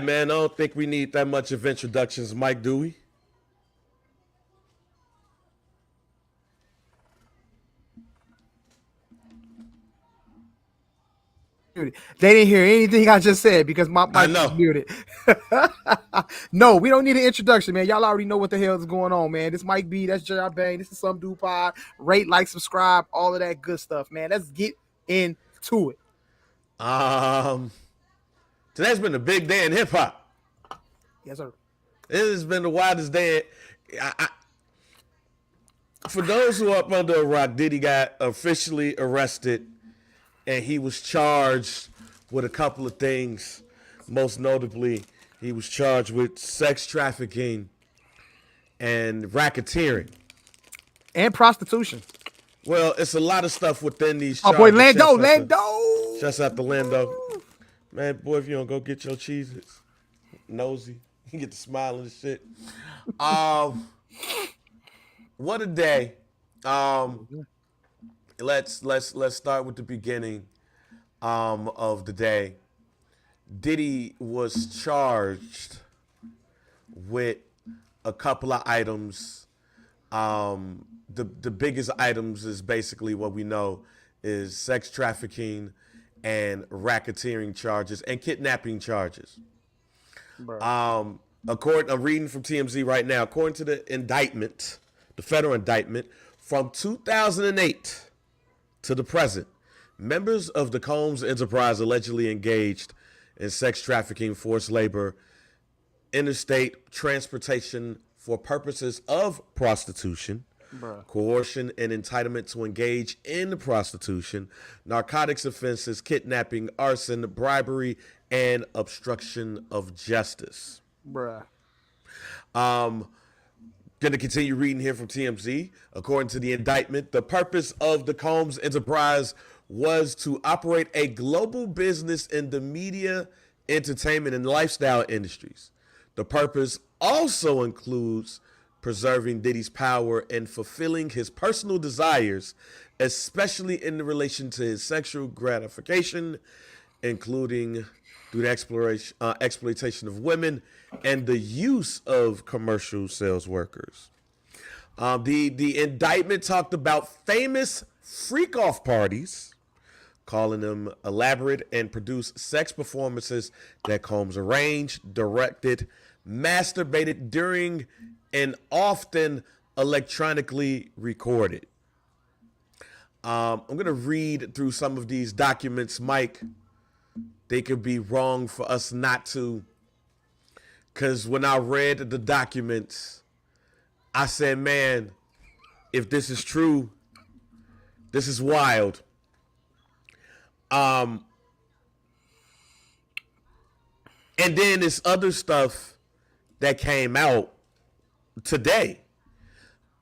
right, man. I don't think we need that much of introductions, Mike, do we? They didn't hear anything I just said because my I mic was know. muted. No, we don't need an introduction, man. Y'all already know what the hell is going on, man. This Mike B, that's J.R. Bang. This is Some Dude Pod. Rate, like, subscribe, all of that good stuff, man. Let's get into it. Um, Today's been a big day in hip hop. Yes, sir. It has been the wildest day. For those who are up under a rock, Diddy got officially arrested, and he was charged with a couple of things. Most notably, he was charged with sex trafficking and racketeering. And prostitution. Well, it's a lot of stuff within these Oh, charges. boy, Lando. Shouts out to Lando. Man, boy, if you don't go get your cheeses, nosy, you get the smile and shit. What a day. Let's start with the beginning of the day. Diddy was charged with a couple of items. The biggest items is basically what we know is sex trafficking and racketeering charges and kidnapping charges. I'm reading from TMZ right now. According to the indictment, the federal indictment, from 2008 to the present, members of the Combs enterprise allegedly engaged in sex trafficking, forced labor, interstate transportation for purposes of prostitution, coercion and entitlement to engage in prostitution, narcotics offenses, kidnapping, arson, bribery, and obstruction of justice. Bruh. Going to continue reading here from TMZ. According to the indictment, the purpose of the Combs enterprise was to operate a global business in the media, entertainment, and lifestyle industries. The purpose also includes preserving Diddy's power and fulfilling his personal desires, especially in relation to his sexual gratification, including through the exploitation of women and the use of commercial sales workers. The indictment talked about famous freak-off parties, calling them elaborate and produced sex performances that Combs arranged, directed, masturbated during, and often electronically recorded. I'm going to read through some of these documents, Mike. They could be wrong for us not to, because when I read the documents, I said, man, if this is true, this is wild. And then this other stuff that came out today.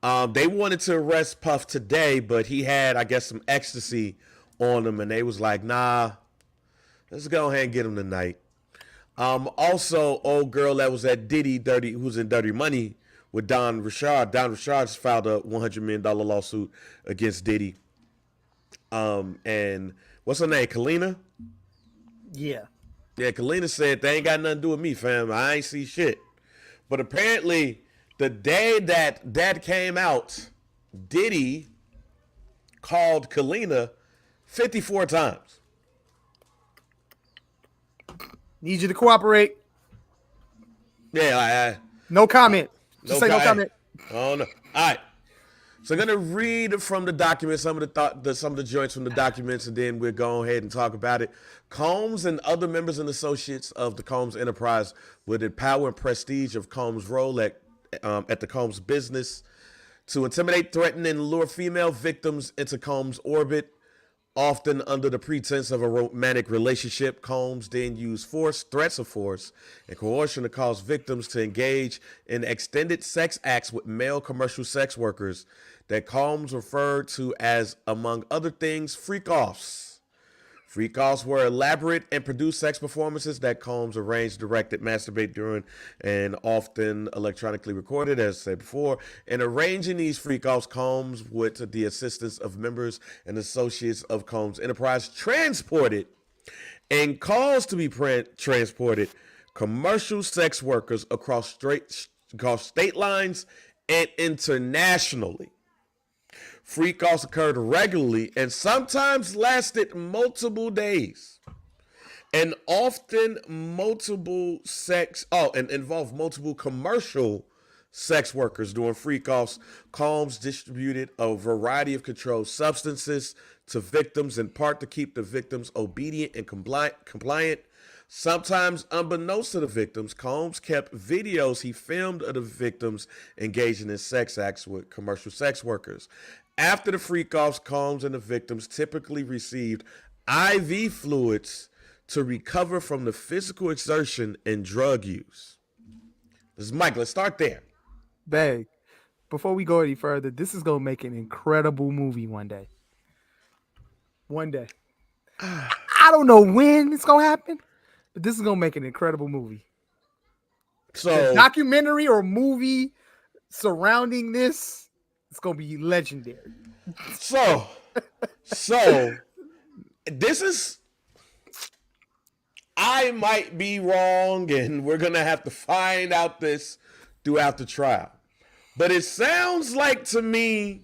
They wanted to arrest Puff today, but he had, I guess, some ecstasy on him, and they was like, nah, let's go ahead and get him tonight. Also, old girl that was at Diddy, who's in Dirty Money with Don Richard. Don Richard just filed a $100 million lawsuit against Diddy. And what's her name? Kalina? Yeah. Yeah, Kalina said, they ain't got nothing to do with me, fam. I ain't see shit. But apparently, the day that came out, Diddy called Kalina 54 times. Need you to cooperate. Yeah, no comment. Just say no comment. Oh no. All right. So I'm gonna read from the document some of the joints from the documents, and then we'll go ahead and talk about it. Combs and other members and associates of the Combs enterprise with the power and prestige of Combs' role at the Combs business to intimidate, threaten, and lure female victims into Combs' orbit. Often under the pretense of a romantic relationship, Combs then used force, threats of force, and coercion to cause victims to engage in extended sex acts with male commercial sex workers that Combs referred to as, among other things, freak-offs. Freak-offs were elaborate and produced sex performances that Combs arranged, directed, masturbated during, and often electronically recorded, as said before. In arranging these freak-offs, Combs, with the assistance of members and associates of Combs Enterprise, transported and caused to be transported commercial sex workers across state lines and internationally. Freak-offs occurred regularly and sometimes lasted multiple days, and often involved multiple commercial sex workers doing freak-offs. Combs distributed a variety of controlled substances to victims, in part to keep the victims obedient and compliant. Sometimes, unbeknownst to the victims, Combs kept videos he filmed of the victims engaging in sex acts with commercial sex workers. After the freak-offs, Combs and the victims typically received IV fluids to recover from the physical exertion and drug use. This is Mike. Let's start there. Bang. Before we go any further, this is going to make an incredible movie one day. One day. I don't know when it's going to happen, but this is going to make an incredible movie. So, the documentary or movie surrounding this, it's going to be legendary. So, this is, I might be wrong, and we're going to have to find out this throughout the trial. But it sounds like to me,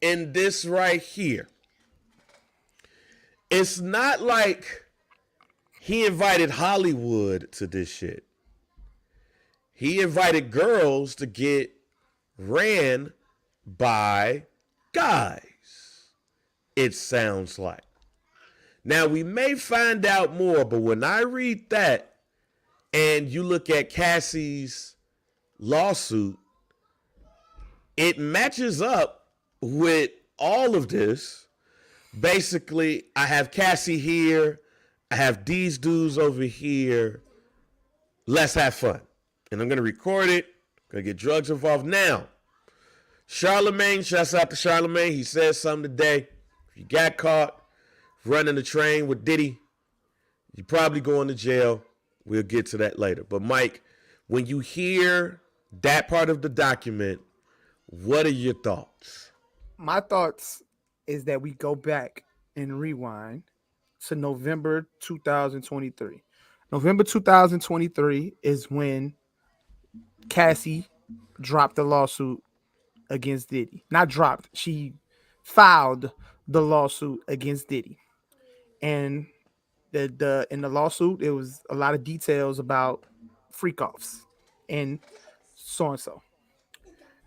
in this right here, it's not like he invited Hollywood to this shit. He invited girls to get ran by guys, it sounds like. Now, we may find out more, but when I read that and you look at Cassie's lawsuit, it matches up with all of this. Basically, I have Cassie here. I have these dudes over here. Let's have fun. And I'm going to record it. I'm going to get drugs involved. Now, Charlemagne, shouts out to Charlemagne. He said something today. If you got caught running the train with Diddy, you're probably going to jail. We'll get to that later. But Mike, when you hear that part of the document, what are your thoughts? My thoughts is that we go back and rewind to November 2023. November 2023 is when Cassie dropped the lawsuit against Diddy. Not dropped. She filed the lawsuit against Diddy. And in the lawsuit, it was a lot of details about freak-offs and so and so.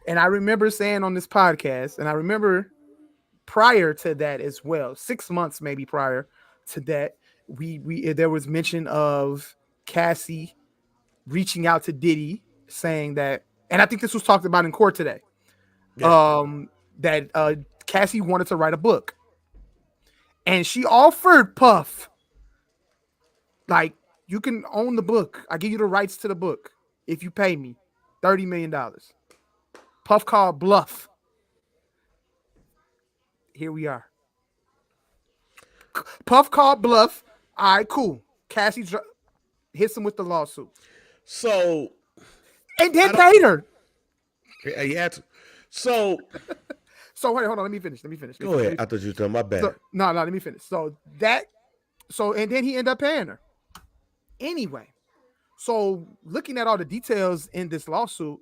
And I remember saying on this podcast, and I remember prior to that as well, 6 months maybe prior to that, there was mention of Cassie reaching out to Diddy saying that, and I think this was talked about in court today. Yeah. That Cassie wanted to write a book, and she offered Puff, like, you can own the book. I give you the rights to the book if you pay me $30 million. Puff called bluff. Here we are. Puff called bluff. All right, cool. Cassie hits him with the lawsuit. So, and then paid her. He had to. So wait, hold on. Let me finish. Go ahead. I thought you were talking my bad. No, let me finish. And then he ended up paying her. Anyway, so looking at all the details in this lawsuit,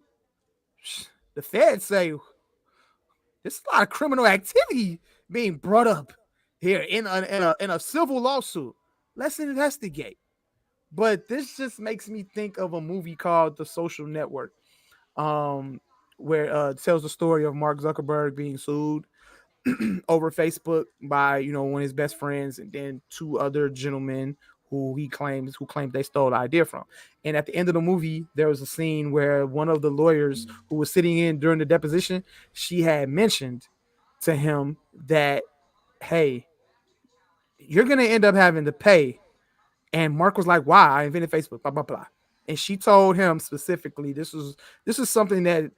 the feds say there's a lot of criminal activity being brought up here in a civil lawsuit. Let's investigate. But this just makes me think of a movie called The Social Network, where it tells the story of Mark Zuckerberg being sued over Facebook by, one of his best friends, and then two other gentlemen who claimed they stole the idea from. And at the end of the movie, there was a scene where one of the lawyers who was sitting in during the deposition, she had mentioned to him that, hey, you're going to end up having to pay. And Mark was like, why? I invented Facebook, blah, blah, blah. And she told him specifically, this is something that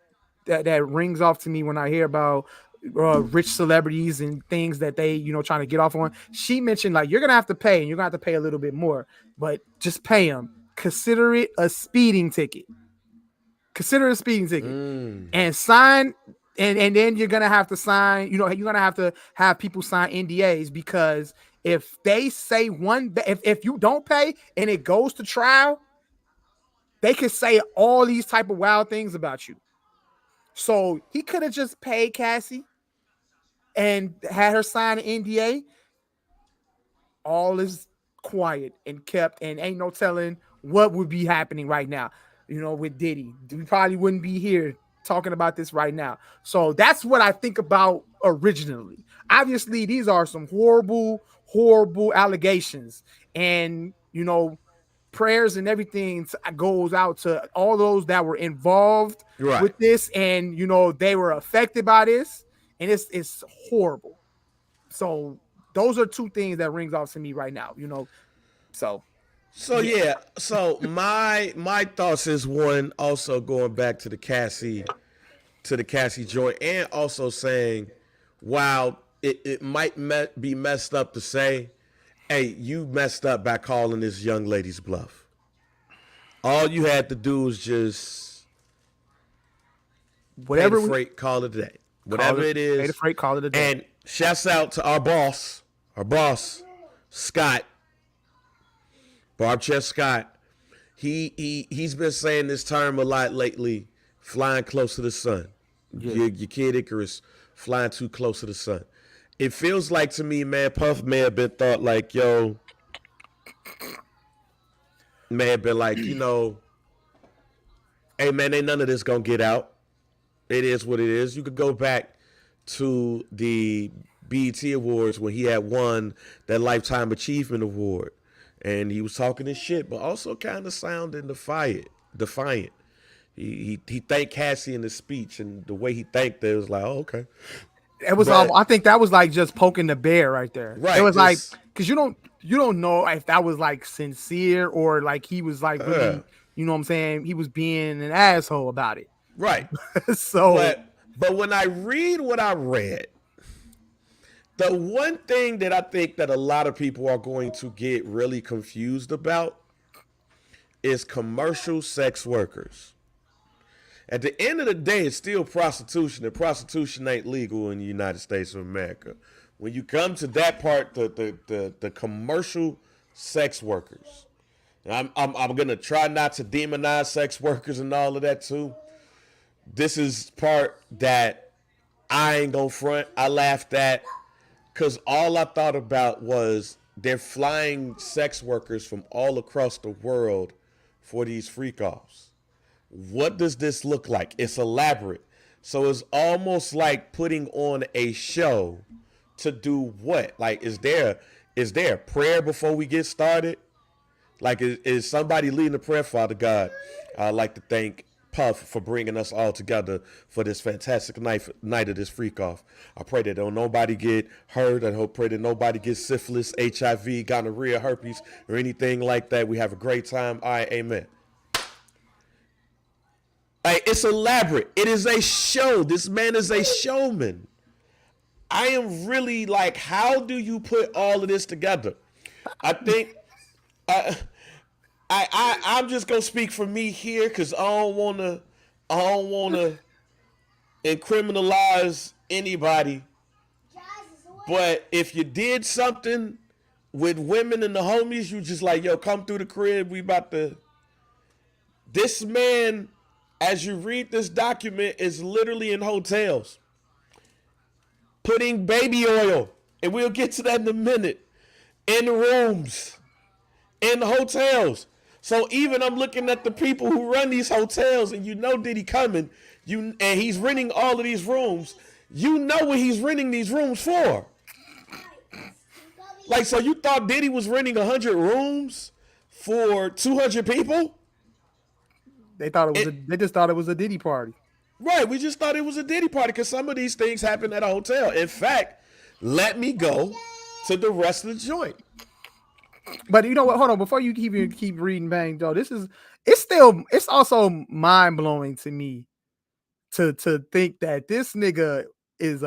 rings off to me when I hear about rich celebrities and things that they, trying to get off on. She mentioned, like, you're going to have to pay, and you're going to have to pay a little bit more, but just pay them. Consider it a speeding ticket. And sign. And then you're going to have to sign, you're going to have to have people sign NDAs, because if they say if you don't pay and it goes to trial, they could say all these type of wild things about you. So he could have just paid Cassie and had her sign an NDA. All is quiet and kept, and ain't no telling what would be happening right now. With Diddy, we probably wouldn't be here talking about this right now. So that's what I think about originally. Obviously, these are some horrible, horrible allegations, and prayers and everything goes out to all those that were involved with this, and they were affected by this, and it's horrible. So those are two things that rings off to me right now. So yeah. So my thoughts is, one, also going back to the Cassie joint, and also saying, while it might be messed up to say, hey, you messed up by calling this young lady's bluff. All you had to do was just whatever pay the freight, call it a day. Whatever it is. Pay the freight, call it a day. And shouts out to our boss, Scott, Barb Chest Scott. He's been saying this term a lot lately, flying close to the sun. Yeah. Your kid Icarus flying too close to the sun. It feels like to me, man, Puff may have been thought like, may have been like, hey man, ain't none of this gonna get out. It is what it is. You could go back to the BET Awards when he had won that Lifetime Achievement Award, and he was talking his shit, but also kind of sounding defiant. He thanked Cassie in the speech, and the way he thanked it was like, oh, okay. It was I think that was like just poking the bear right there. Right. It was like, because you don't know if that was like sincere or like he was like really, you know what I'm saying? He was being an asshole about it. Right. So but when I read what I read, the one thing that I think that a lot of people are going to get really confused about is commercial sex workers. At the end of the day, it's still prostitution, and prostitution ain't legal in the United States of America. When you come to that part, the commercial sex workers, and I'm gonna try not to demonize sex workers and all of that too. This is part that I ain't gonna front. I laughed at, because all I thought about was they're flying sex workers from all across the world for these freak-offs. What does this look like? It's elaborate. So it's almost like putting on a show to do what? Like, is there a prayer before we get started? Like, is somebody leading the prayer? Father God, I'd like to thank Puff for bringing us all together for this fantastic night of this freak off. I pray that nobody get hurt. I pray that nobody gets syphilis, HIV, gonorrhea, herpes, or anything like that. We have a great time. All right, amen. Like, it's elaborate. It is a show. This man is a showman. I am really like, how do you put all of this together? I think I'm just gonna speak for me here, because I don't wanna incriminalize anybody. But if you did something with women and the homies, you just like, yo, come through the crib. We about to. This man, as you read this document, is literally in hotels putting baby oil, and we'll get to that in a minute, in the rooms, in the hotels. So even I'm looking at the people who run these hotels, and Diddy coming, and he's renting all of these rooms. You know what he's renting these rooms for. Like, so you thought Diddy was renting 100 rooms for 200 people? They just thought it was a Diddy party. Right, we just thought it was a Diddy party, because some of these things happen at a hotel. In fact, let me go to the rest of the joint. But you know what? Hold on, before you keep reading, Bang Joe. It's also mind blowing to me to think that this nigga is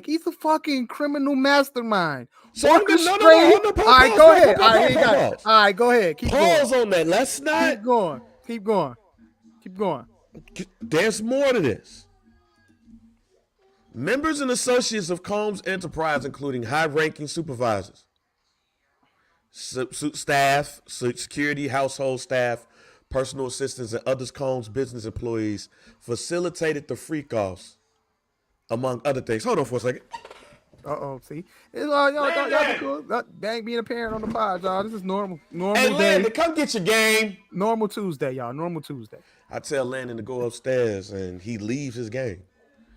he's a fucking criminal mastermind. So no. All right, go ahead. All right, go ahead. Keep going. Pause on that. Let's not. Keep going. There's more to this. Members and associates of Combs Enterprise, including high-ranking supervisors, staff, security, household staff, personal assistants, and other Combs business employees facilitated the freak-offs, among other things. Hold on for a second. See, it's y'all be cool. Bang being a parent on the pod, y'all. This is normal Hey, day. Landon, come get your game. Normal Tuesday, y'all. Normal Tuesday. I tell Landon to go upstairs, and he leaves his game.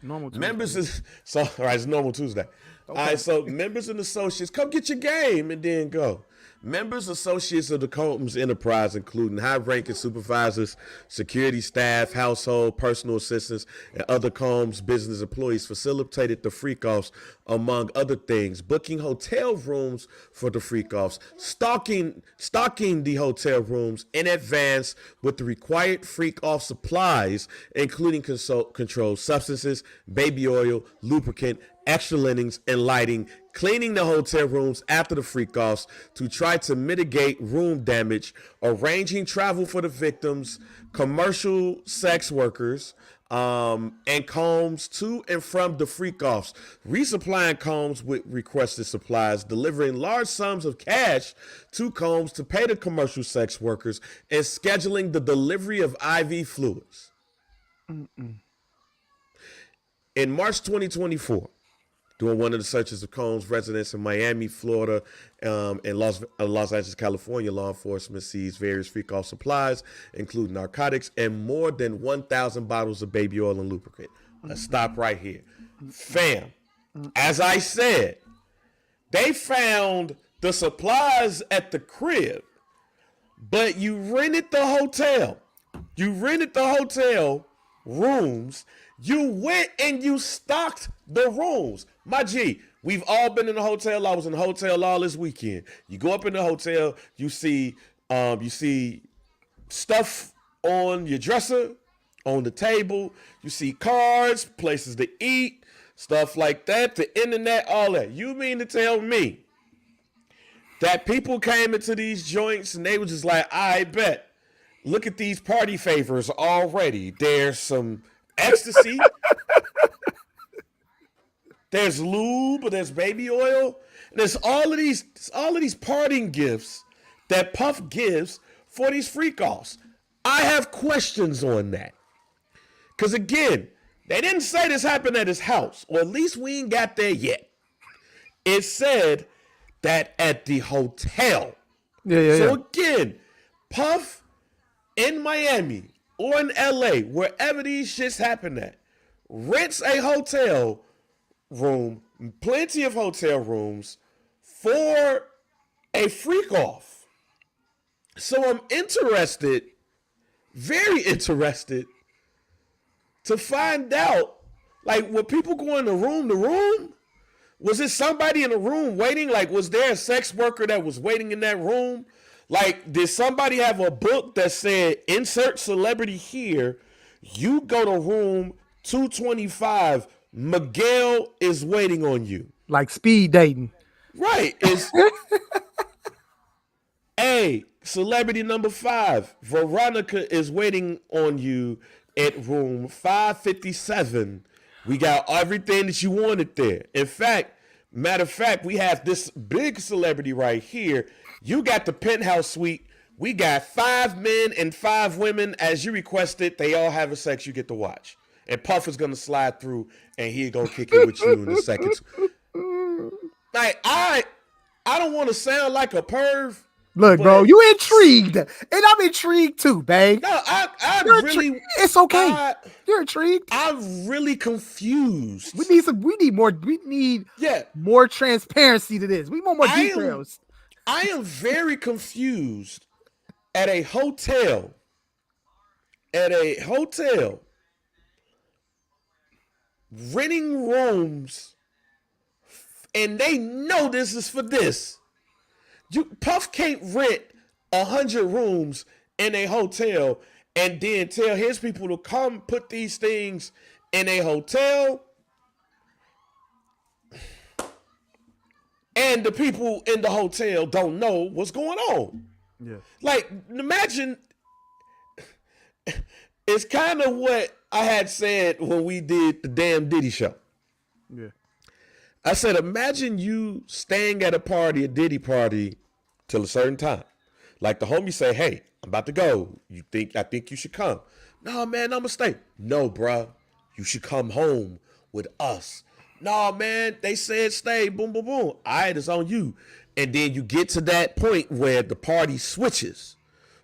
Normal Tuesday. Members is all right. It's normal Tuesday. Okay. All right, so members and associates, come get your game and then go. Members, associates of the Combs enterprise, including high-ranking supervisors, security staff, household, personal assistants, and other Combs business employees, facilitated the freak-offs, among other things, booking hotel rooms for the freak-offs, stocking the hotel rooms in advance with the required freak-off supplies, including controlled substances, baby oil, lubricant, extra linens, and lighting, cleaning the hotel rooms after the freak-offs to try to mitigate room damage, arranging travel for the victims, commercial sex workers, and Combs to and from the freak-offs, resupplying Combs with requested supplies, delivering large sums of cash to Combs to pay the commercial sex workers, and scheduling the delivery of IV fluids. In March 2024, during one of the searches of Combs' residence in Miami, Florida, and Los Angeles, California, law enforcement seized various freak-off supplies, including narcotics and more than 1,000 bottles of baby oil and lubricant. Let's stop right here. Fam, as I said, they found the supplies at the crib, but you rented the hotel. You rented the hotel rooms. You went and you stocked the rooms. My G, we've all been in a hotel. I was in a hotel all this weekend. You go up in the hotel, you see stuff on your dresser, on the table. You see cards, places to eat, stuff like that, the internet, all that. You mean to tell me that people came into these joints and they were just like, I bet, look at these party favors already. There's some ecstasy. There's lube, there's baby oil. There's all of these parting gifts that Puff gives for these freak-offs. I have questions on that. Because again, they didn't say this happened at his house, or at least we ain't got there yet. It said that at the hotel. So again, Puff in Miami or in LA, wherever these shits happen at, rents a hotel room, plenty of hotel rooms for a freak off. So I'm interested, very interested, to find out, like, were people going to room? Was it somebody in the room waiting? Like, was there a sex worker that was waiting in that room? Like, did somebody have a book that said, insert celebrity here, you go to room 225, Miguel is waiting on you. Like speed dating. Right. It's hey, celebrity number 5, Veronica is waiting on you at room 557. We got everything that you wanted there. In fact, matter of fact, we have this big celebrity right here. You got the penthouse suite. We got 5 men and 5 women as you requested. They all having sex. You get to watch. And Puff is going to slide through, and he's going to kick it with you in a second. Like, I don't want to sound like a perv. Look, bro, you intrigued. And I'm intrigued too, babe. No, I really... It's okay. You're intrigued. I'm really confused. We need more transparency to this. We want more details. I am very confused at a hotel. Renting rooms, and they know this is for this. Puff can't rent 100 rooms in a hotel and then tell his people to come put these things in a hotel, and the people in the hotel don't know what's going on. Yeah. Like, imagine, it's kind of what I had said when we did the damn Diddy show. Yeah. I said, imagine you staying at a Diddy party till a certain time. Like the homie say, hey, I'm about to go. I think you should come. No, man, I'ma stay. No, bruh. You should come home with us. No, man, they said stay. Boom, boom, boom. All right, it's on you. And then you get to that point where the party switches.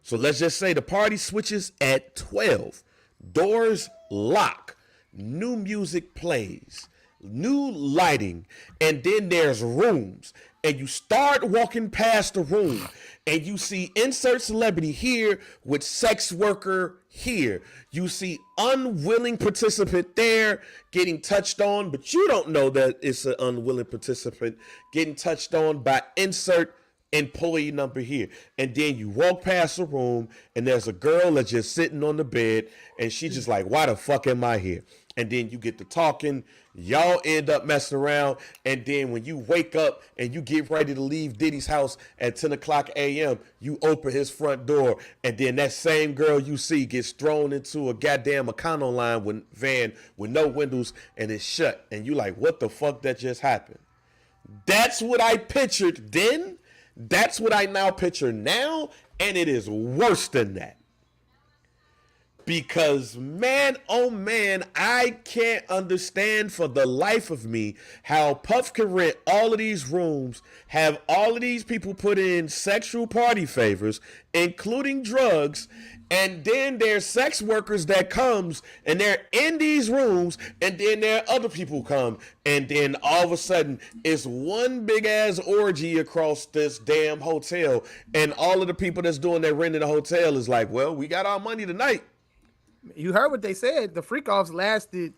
So let's just say the party switches at 12. Doors lock. New music plays. New lighting. And then there's rooms. And you start walking past the room and you see insert celebrity here with sex worker here. You see unwilling participant there getting touched on, but you don't know that it's an unwilling participant getting touched on by insert employee number here. And then you walk past the room and there's a girl that's just sitting on the bed and she's just like, why the fuck am I here? And then you get to talking, y'all end up messing around, and then when you wake up and you get ready to leave Diddy's house at 10 o'clock a.m., you open his front door, and then that same girl you see gets thrown into a goddamn Econoline van with no windows, and it's shut. And you like, what the fuck that just happened? That's what I pictured then. That's what I now picture now, and it is worse than that. Because, man, oh man, I can't understand for the life of me how Puff can rent all of these rooms, have all of these people put in sexual party favors, including drugs, and then there's sex workers that comes and they're in these rooms, and then there are other people come, and then all of a sudden it's one big ass orgy across this damn hotel, and all of the people that's doing that renting the hotel is like, well, we got our money tonight. You heard what they said. The freak offs lasted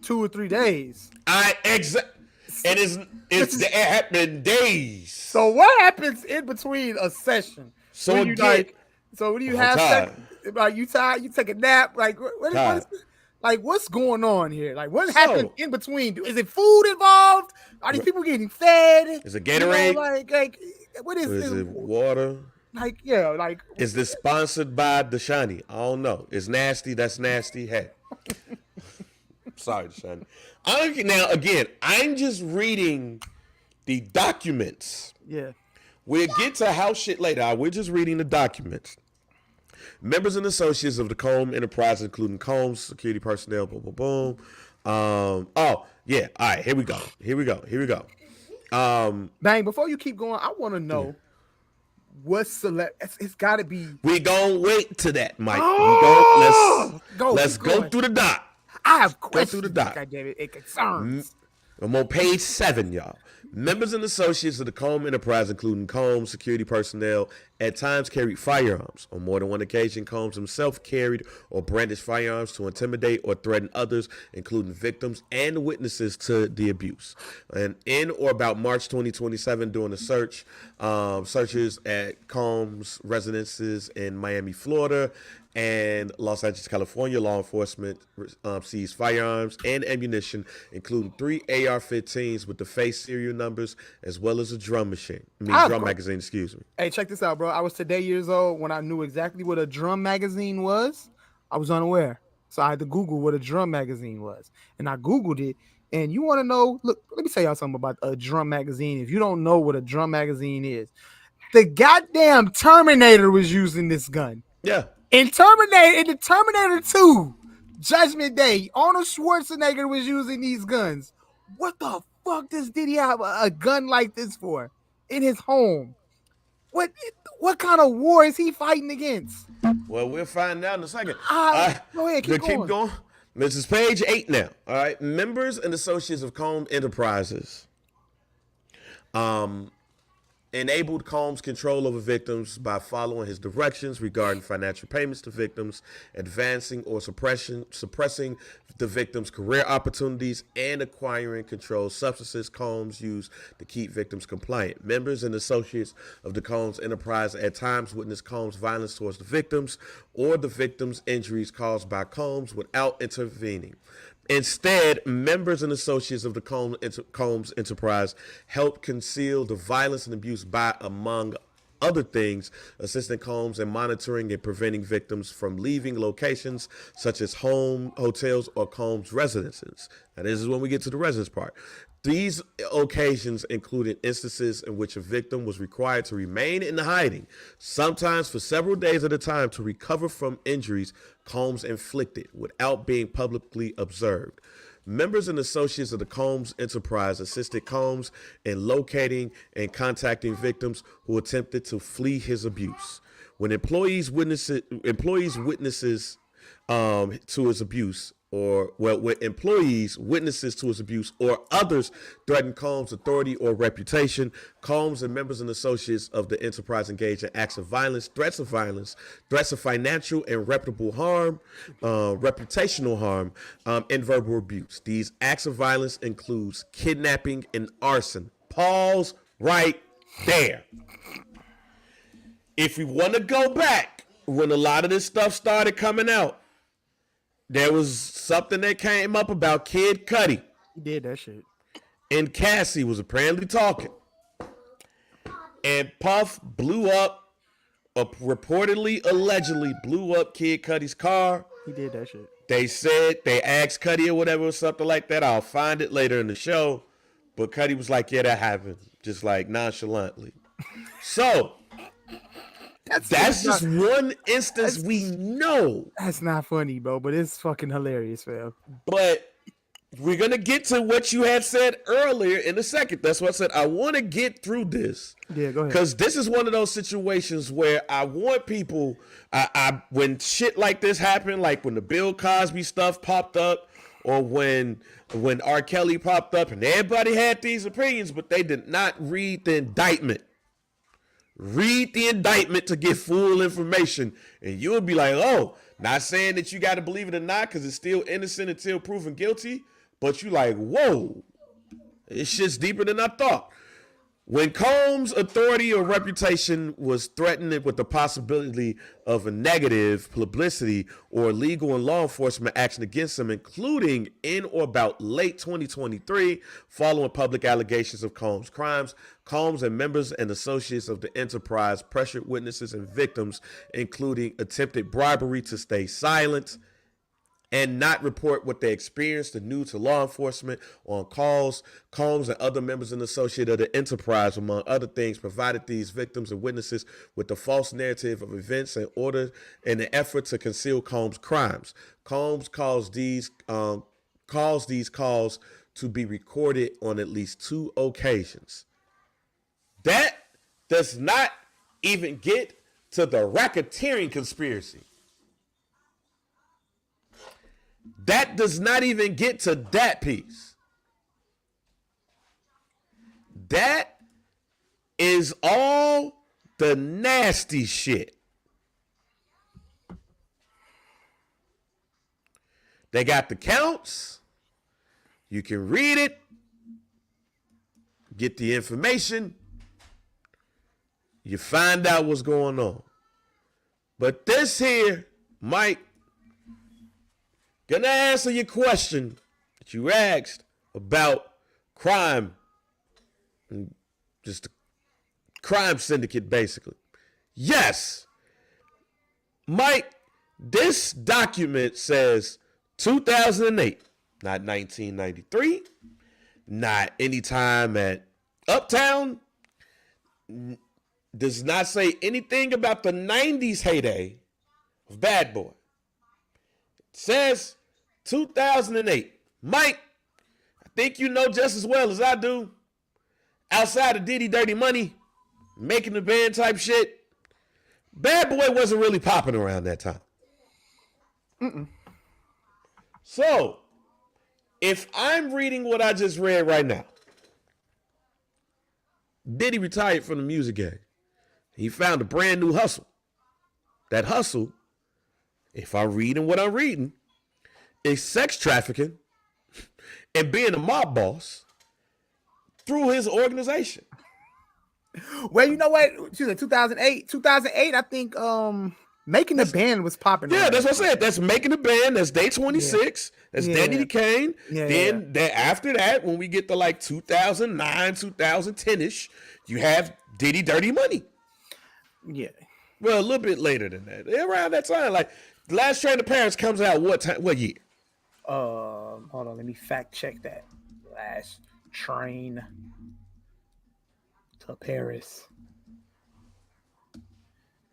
2 or 3 days. And it happened days. So what happens in between a session? So when you when you have sex, like you tired, you take a nap. Like what's going on here? Like what happened in between? Is it food involved? Are these people getting fed? Is it Gatorade? Like what is this? Is it water? Like, yeah, like. Is this sponsored by Dashani? I don't know. It's nasty. That's nasty. Hey. Sorry, Dashani. Now, again, I'm just reading the documents. Yeah. We'll get to house shit later. We're just reading the documents. Members and associates of the Combs Enterprise, including Combs, security personnel, boom, boom, boom. Oh, yeah. All right, here we go. Bang, before you keep going, I want to know. Yeah. It's got to be. We gonna wait to that, Mike. Let's go through the doc. I have questions. Go through the doc. God damn it concerns. I'm on page 7, y'all. Members and associates of the Combs Enterprise, including Combs, security personnel, at times carried firearms. On more than one occasion, Combs himself carried or brandished firearms to intimidate or threaten others, including victims and witnesses to the abuse. And in or about March 2027, during the searches at Combs' residences in Miami, Florida, and Los Angeles, California, law enforcement seized firearms and ammunition, including 3 AR-15s with the face serial numbers, as well as a drum magazine, excuse me. Hey, check this out, bro. I was today years old when I knew exactly what a drum magazine was. I was unaware. So I had to Google what a drum magazine was. And I Googled it. And you want to know, look, let me tell y'all something about a drum magazine. If you don't know what a drum magazine is, the goddamn Terminator was using this gun. Yeah. In the Terminator 2, Judgment Day, Arnold Schwarzenegger was using these guns. What the fuck does Diddy have a gun like this for in his home? What kind of war is he fighting against? Well, we'll find out in a second. Go ahead, keep going. This is page 8 now. All right. Members and associates of Combs Enterprises enabled Combs' control over victims by following his directions regarding financial payments to victims, advancing or suppressing the victims' career opportunities, and acquiring controlled substances Combs used to keep victims compliant. Members and associates of the Combs Enterprise at times witnessed Combs' violence towards the victims or the victims' injuries caused by Combs without intervening. Instead, members and associates of the Combs Enterprise helped conceal the violence and abuse by, among other things, assisting Combs in monitoring and preventing victims from leaving locations such as home, hotels, or Combs residences. Now, this is when we get to the residence part. These occasions included instances in which a victim was required to remain in hiding, sometimes for several days at a time, to recover from injuries Combs inflicted without being publicly observed. Members and associates of the Combs enterprise assisted Combs in locating and contacting victims who attempted to flee his abuse. When employees witnesses to his abuse, when employees witnesses to his abuse or others threaten Combs' authority or reputation, Combs and members and associates of the enterprise engage in acts of violence, threats of financial and reputable harm, reputational harm, and verbal abuse. These acts of violence includes kidnapping and arson. Pause right there. If we want to go back, when a lot of this stuff started coming out, there was something that came up about Kid Cudi. He did that shit. And Cassie was apparently talking. And Puff blew up, allegedly blew up Kid Cudi's car. He did that shit. They said, they asked Cudi or whatever or something like that. I'll find it later in the show. But Cudi was like, yeah, that happened. Just like nonchalantly. So... That's just one instance we know. That's not funny, bro, but it's fucking hilarious, fam. But we're going to get to what you had said earlier in a second. That's what I said. I want to get through this. Yeah, go ahead. Because this is one of those situations where I want people, when shit like this happened, like when the Bill Cosby stuff popped up, or when R. Kelly popped up, and everybody had these opinions, but they did not read the indictment. Read the indictment to get full information, and you'll be like, oh, not saying that you got to believe it or not, because it's still innocent until proven guilty, but you like, whoa, this shit's deeper than I thought. When Combs' authority or reputation was threatened with the possibility of a negative publicity or legal and law enforcement action against him, including in or about late 2023, following public allegations of Combs' crimes, Combs and members and associates of the enterprise pressured witnesses and victims, including attempted bribery, to stay silent and not report what they experienced and knew to law enforcement on calls. Combs and other members and associates of the enterprise, among other things, provided these victims and witnesses with the false narrative of events in an effort to conceal Combs' crimes. Combs calls these calls to be recorded on at least 2 occasions. That does not even get to the racketeering conspiracy. That does not even get to that piece. That is all the nasty shit. They got the counts. You can read it, get the information, you find out what's going on. But this here, Mike, gonna answer your question that you asked about crime, just a crime syndicate, basically. Yes, Mike, this document says 2008, not 1993, not any time at Uptown, does not say anything about the 90s heyday of Bad Boy. Says 2008. Mike, I think you know just as well as I do, outside of Diddy Dirty Money, making the band type shit, Bad Boy wasn't really popping around that time. So, if I'm reading what I just read right now, Diddy retired from the music game. He found a brand new hustle. That hustle, if I'm reading what I'm reading, is sex trafficking and being a mob boss through his organization. Well, you know what? She said 2008. 2008, I think Making the Band was popping. Yeah, that's what I said. That's Making the Band. That's Day 26. Yeah. That's Danny Kane. Yeah, then after that, when we get to like 2009, 2010-ish, you have Diddy Dirty Money. Yeah. Well, a little bit later than that. Around that time, like Last Train to Paris comes out what time? What year? Hold on, let me fact check that. Last Train to Paris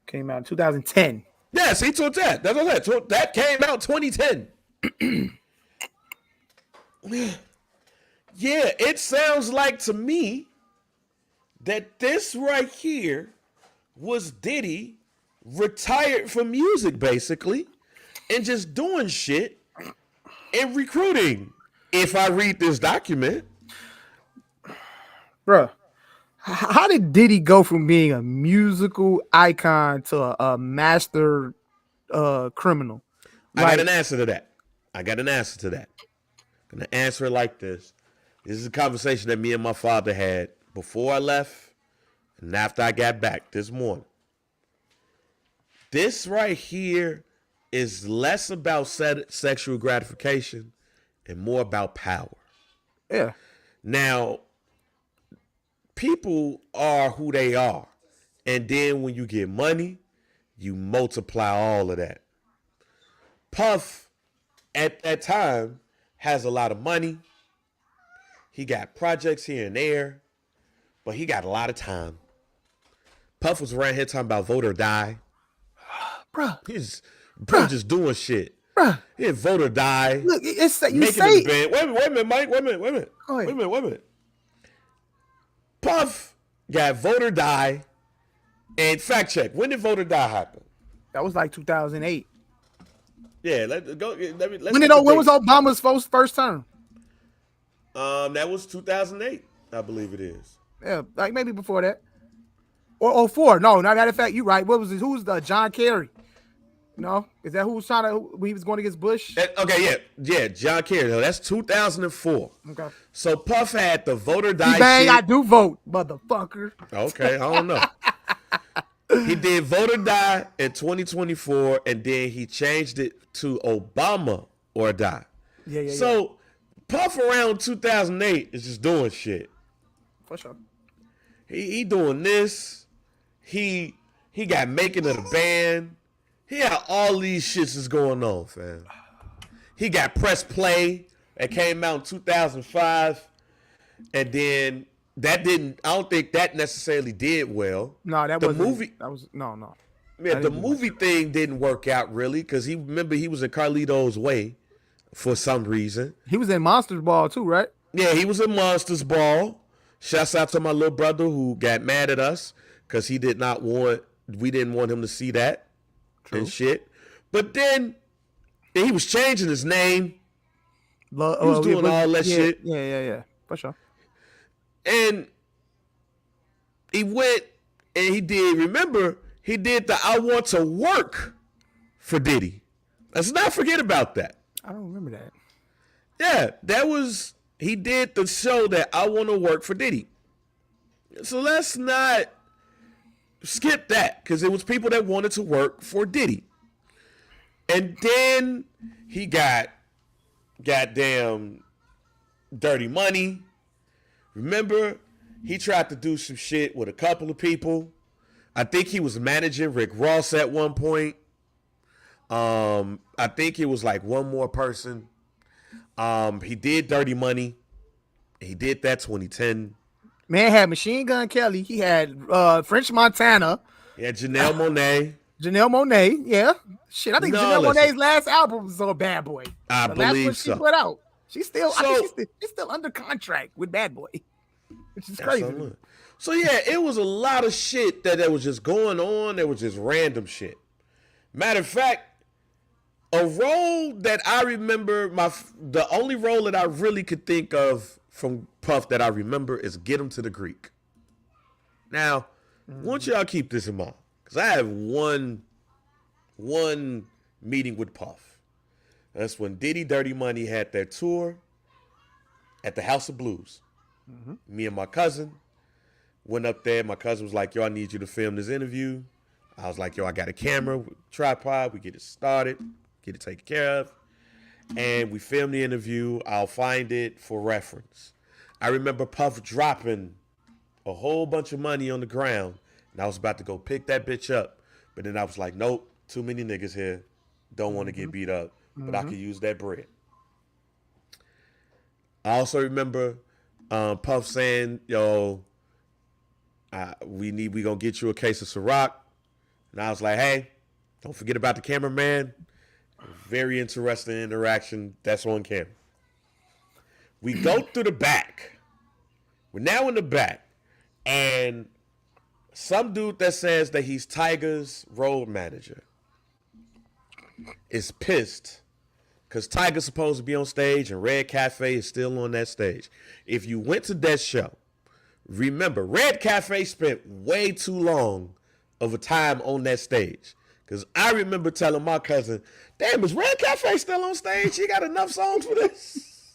came out in 2010. Yeah, see, took that. That's what I said. That came out 2010. Yeah, it sounds like to me that this right here was Diddy retired from music, basically, and just doing shit and recruiting. If I read this document, Bruh, how did Diddy go from being a musical icon to a master criminal? I got an answer to that. I'm gonna answer it like this. This is a conversation that me and my father had before I left and after I got back this morning. This right here is less about sexual gratification and more about power. Yeah. Now, people are who they are. And then when you get money, you multiply all of that. Puff, at that time, has a lot of money. He got projects here and there, but he got a lot of time. Puff was around here talking about vote or die. Bruh. He's just doing shit. Bruh. He had vote or die. Look, it's you Make say it in the band. Wait a minute, Mike. Wait a minute. Puff got vote or die. And fact check. When did vote or die happen? that was like 2008. Yeah, let's go. Let's When was Obama's first term? That was 2008, I believe it is. Yeah, like maybe before that. Or 04. No, not matter of fact, you right. What was it? Who's the John Kerry? No, is that who was trying to? When he was going against Bush? Okay, yeah, John Kerry. No, that's 2004. Okay. So Puff had the vote or die Bang, shit. I do vote, motherfucker. Okay, I don't know. He did vote or die in 2024, and then he changed it to Obama or die. Yeah. So Puff around 2008 is just doing shit. For sure. He doing this. He got making of the band. He had all these shits is going on, fam. He got Press Play that came out in 2005, and then that didn't. I don't think that necessarily did well. No, that the wasn't. movie. That was no. Yeah, the movie thing didn't work out really because he was in Carlito's Way for some reason. He was in Monsters Ball too, right? Yeah, he was in Monsters Ball. Shouts out to my little brother who got mad at us because we didn't want him to see that. True. And shit. But then he was changing his name. He was doing all that shit. Yeah. For sure. And he went and he did the I Want to Work for Diddy. Let's not forget about that. I don't remember that. Yeah, he did the show that I Want to Work for Diddy. So let's not skip that because it was people that wanted to work for Diddy. And then he got goddamn Dirty Money. Remember, he tried to do some shit with a couple of people. I think he was managing Rick Ross at one point. I think it was like one more person. He did Dirty Money. He did that 2010. Man had Machine Gun Kelly. He had French Montana. Yeah, Janelle Monáe. Janelle Monáe, yeah. Shit, I think Janelle Monáe's last album was on Bad Boy. I believe so. She put out. She's still under contract with Bad Boy, which is crazy. So yeah, it was a lot of shit that was just going on. There was just random shit. Matter of fact, a role that I remember, the only role that I really could think of from Puff that I remember is Get Him to the Greek. Now, I want y'all keep this in mind because I have one meeting with Puff. That's when Diddy Dirty Money had their tour at the House of Blues. Mm-hmm. Me and my cousin went up there. My cousin was like, yo, I need you to film this interview. I was like, yo, I got a camera, tripod. We get it started, get it taken care of. And we filmed the interview. I'll find it for reference. I remember Puff dropping a whole bunch of money on the ground And I was about to go pick that bitch up. But then I was like, nope, too many niggas here. Don't want to get beat up. But I could use that bread. I also remember Puff saying, yo, we gonna get you a case of Ciroc. And I was like, hey, don't forget about the cameraman. Very interesting interaction. That's on camera. We go through the back. We're now in the back. And some dude that says that he's Tiger's road manager is pissed because Tiger's supposed to be on stage and Red Cafe is still on that stage. If you went to that show, remember, Red Cafe spent way too long of a time on that stage. Because I remember telling my cousin, damn, is Red Cafe still on stage? He got enough songs for this?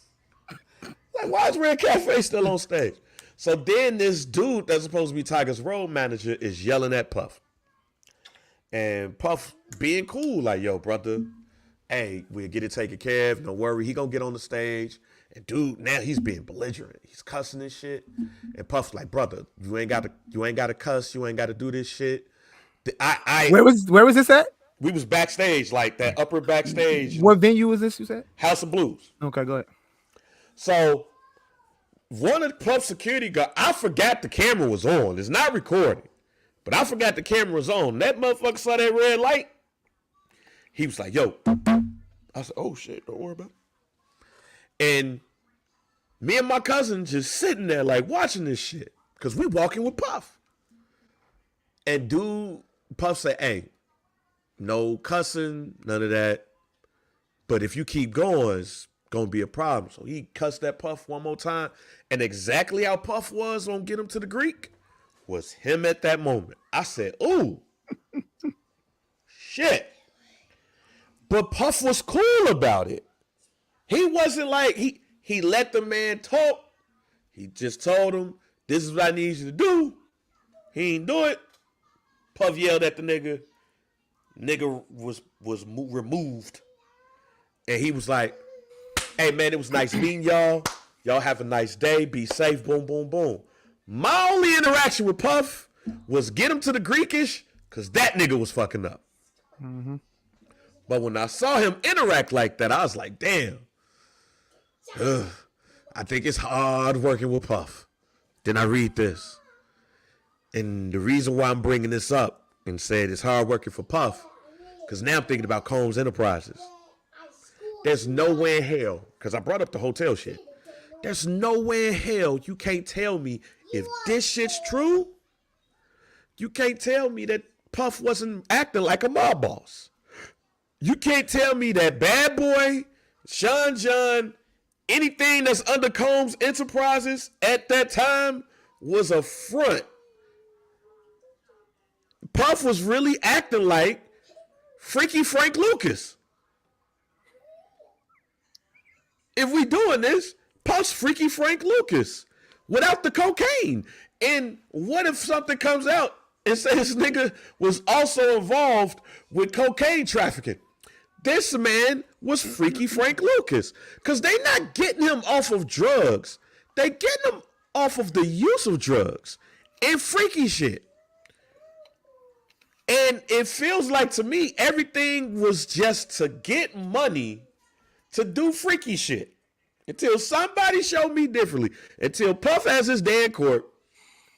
Like, why is Red Cafe still on stage? So then this dude that's supposed to be Tiger's road manager is yelling at Puff. And Puff being cool, like, yo, brother, hey, we'll get it taken care of. Don't worry, he gonna get on the stage. And dude, now he's being belligerent. He's cussing and shit. And Puff's like, brother, you ain't gotta cuss, you ain't gotta do this shit. Where was this at? We was backstage, like that upper backstage. What venue was this, you said? House of Blues. Okay, go ahead. So one of the Puff security guards, I forgot the camera was on. It's not recording. But I forgot the camera was on. That motherfucker saw that red light. He was like, yo. I said, oh shit, don't worry about it. And me and my cousin just sitting there like watching this shit. Because we walking with Puff. And dude, Puff said, hey, no cussing, none of that. But if you keep going, it's going to be a problem. So he cussed that Puff one more time. And exactly how Puff was on Get Him to the Greek was him at that moment. I said, ooh, shit. But Puff was cool about it. He wasn't like, he let the man talk. He just told him, this is what I need you to do. He ain't do it. Puff yelled at the nigga. Nigga was removed. And he was like, hey, man, it was nice meeting y'all. Y'all have a nice day. Be safe. Boom, boom, boom. My only interaction with Puff was get him to the Greekish because that nigga was fucking up. Mm-hmm. But when I saw him interact like that, I was like, damn. I think it's hard working with Puff. Then I read this. And the reason why I'm bringing this up and said it's hard working for Puff, because now I'm thinking about Combs Enterprises. There's nowhere in hell, because I brought up the hotel shit. There's nowhere in hell you can't tell me if this shit's true. You can't tell me that Puff wasn't acting like a mob boss. You can't tell me that Bad Boy, Sean John, anything that's under Combs Enterprises at that time was a front. Puff was really acting like Freaky Frank Lucas. If we doing this, Puff's Freaky Frank Lucas without the cocaine. And what if something comes out and says this nigga was also involved with cocaine trafficking? This man was Freaky Frank Lucas. Because they not getting him off of drugs. They getting him off of the use of drugs and freaky shit. And it feels like to me, everything was just to get money to do freaky shit. Until somebody showed me differently. Until Puff has his day in court.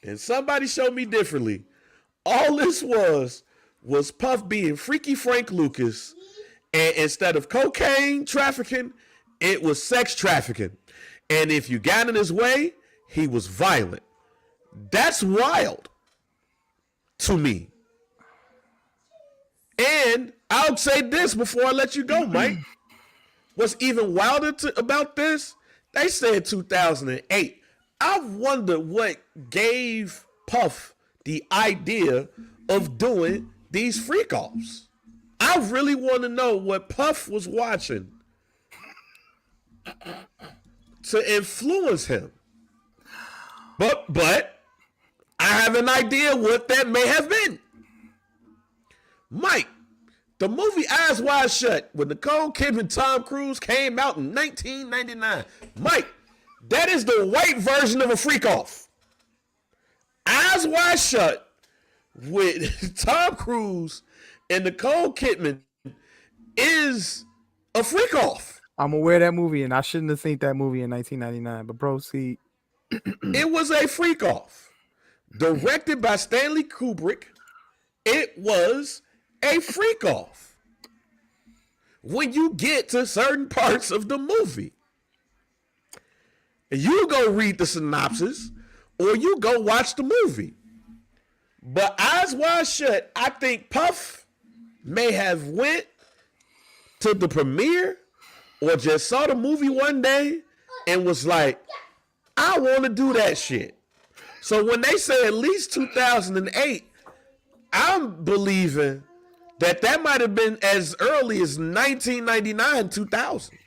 And somebody showed me differently. All this was Puff being Freaky Frank Lucas. And instead of cocaine trafficking, it was sex trafficking. And if you got in his way, he was violent. That's wild to me. And I'll say this before I let you go, Mike. What's even wilder about this, they said 2008. I wonder what gave Puff the idea of doing these freak-offs. I really want to know what Puff was watching to influence him. But I have an idea what that may have been. Mike, the movie Eyes Wide Shut with Nicole Kidman and Tom Cruise came out in 1999. Mike, that is the white version of a freak-off. Eyes Wide Shut with Tom Cruise and Nicole Kidman is a freak off. I'm aware of that movie, and I shouldn't have seen that movie in 1999. But proceed. It was a freak off. Directed by Stanley Kubrick, it was a freak off. When you get to certain parts of the movie, you go read the synopsis or you go watch the movie. But eyes wide shut, I think Puff may have went to the premiere or just saw the movie one day and was like, I want to do that shit. So when they say at least 2008, I'm believing that might have been as early as 1999, 2000.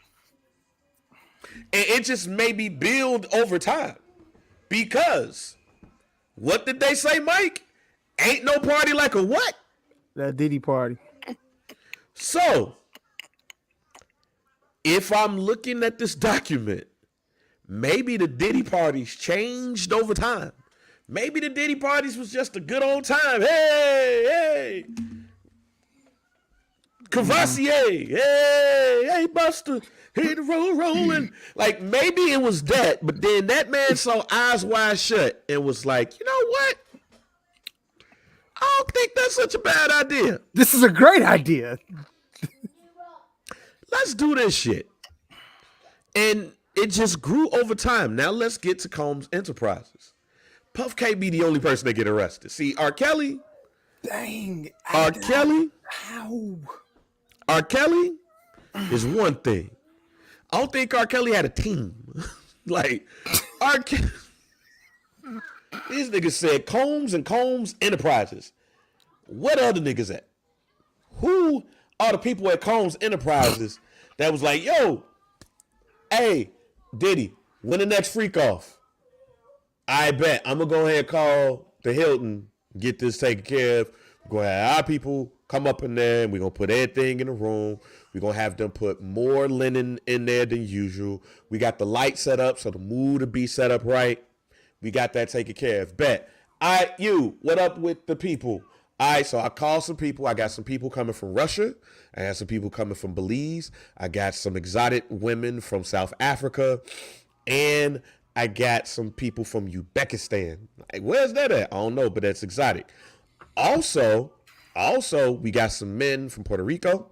And it just maybe build over time. Because what did they say, Mike? Ain't no party like a what? That Diddy party. So, if I'm looking at this document, maybe the Diddy parties changed over time. Maybe the Diddy parties was just a good old time. Hey, Cavassier, hey, Buster, hit the road rolling. Like, maybe it was that, but then that man saw Eyes Wide Shut and was like, you know what? I don't think that's such a bad idea. This is a great idea. Let's do this shit. And it just grew over time. Now let's get to Combs Enterprises. Puff can't be the only person that get arrested. See, R. Kelly. Dang. R. Kelly. How? R. Kelly is one thing. I don't think R. Kelly had a team. Like, R. Kelly. These niggas said Combs and Combs Enterprises. What other niggas at? Who are the people at Combs Enterprises that was like, yo, hey, Diddy, when the next freak off? I bet. I'm going to go ahead and call the Hilton, get this taken care of. We're going to have our people come up in there, and we're going to put everything in the room. We're going to have them put more linen in there than usual. We got the light set up, so the mood will be set up right. We got that taken care of. Bet. What up with the people? All right, so I called some people. I got some people coming from Russia. I had some people coming from Belize. I got some exotic women from South Africa. And I got some people from Uzbekistan. Like, where's that at? I don't know, but that's exotic. Also, we got some men from Puerto Rico.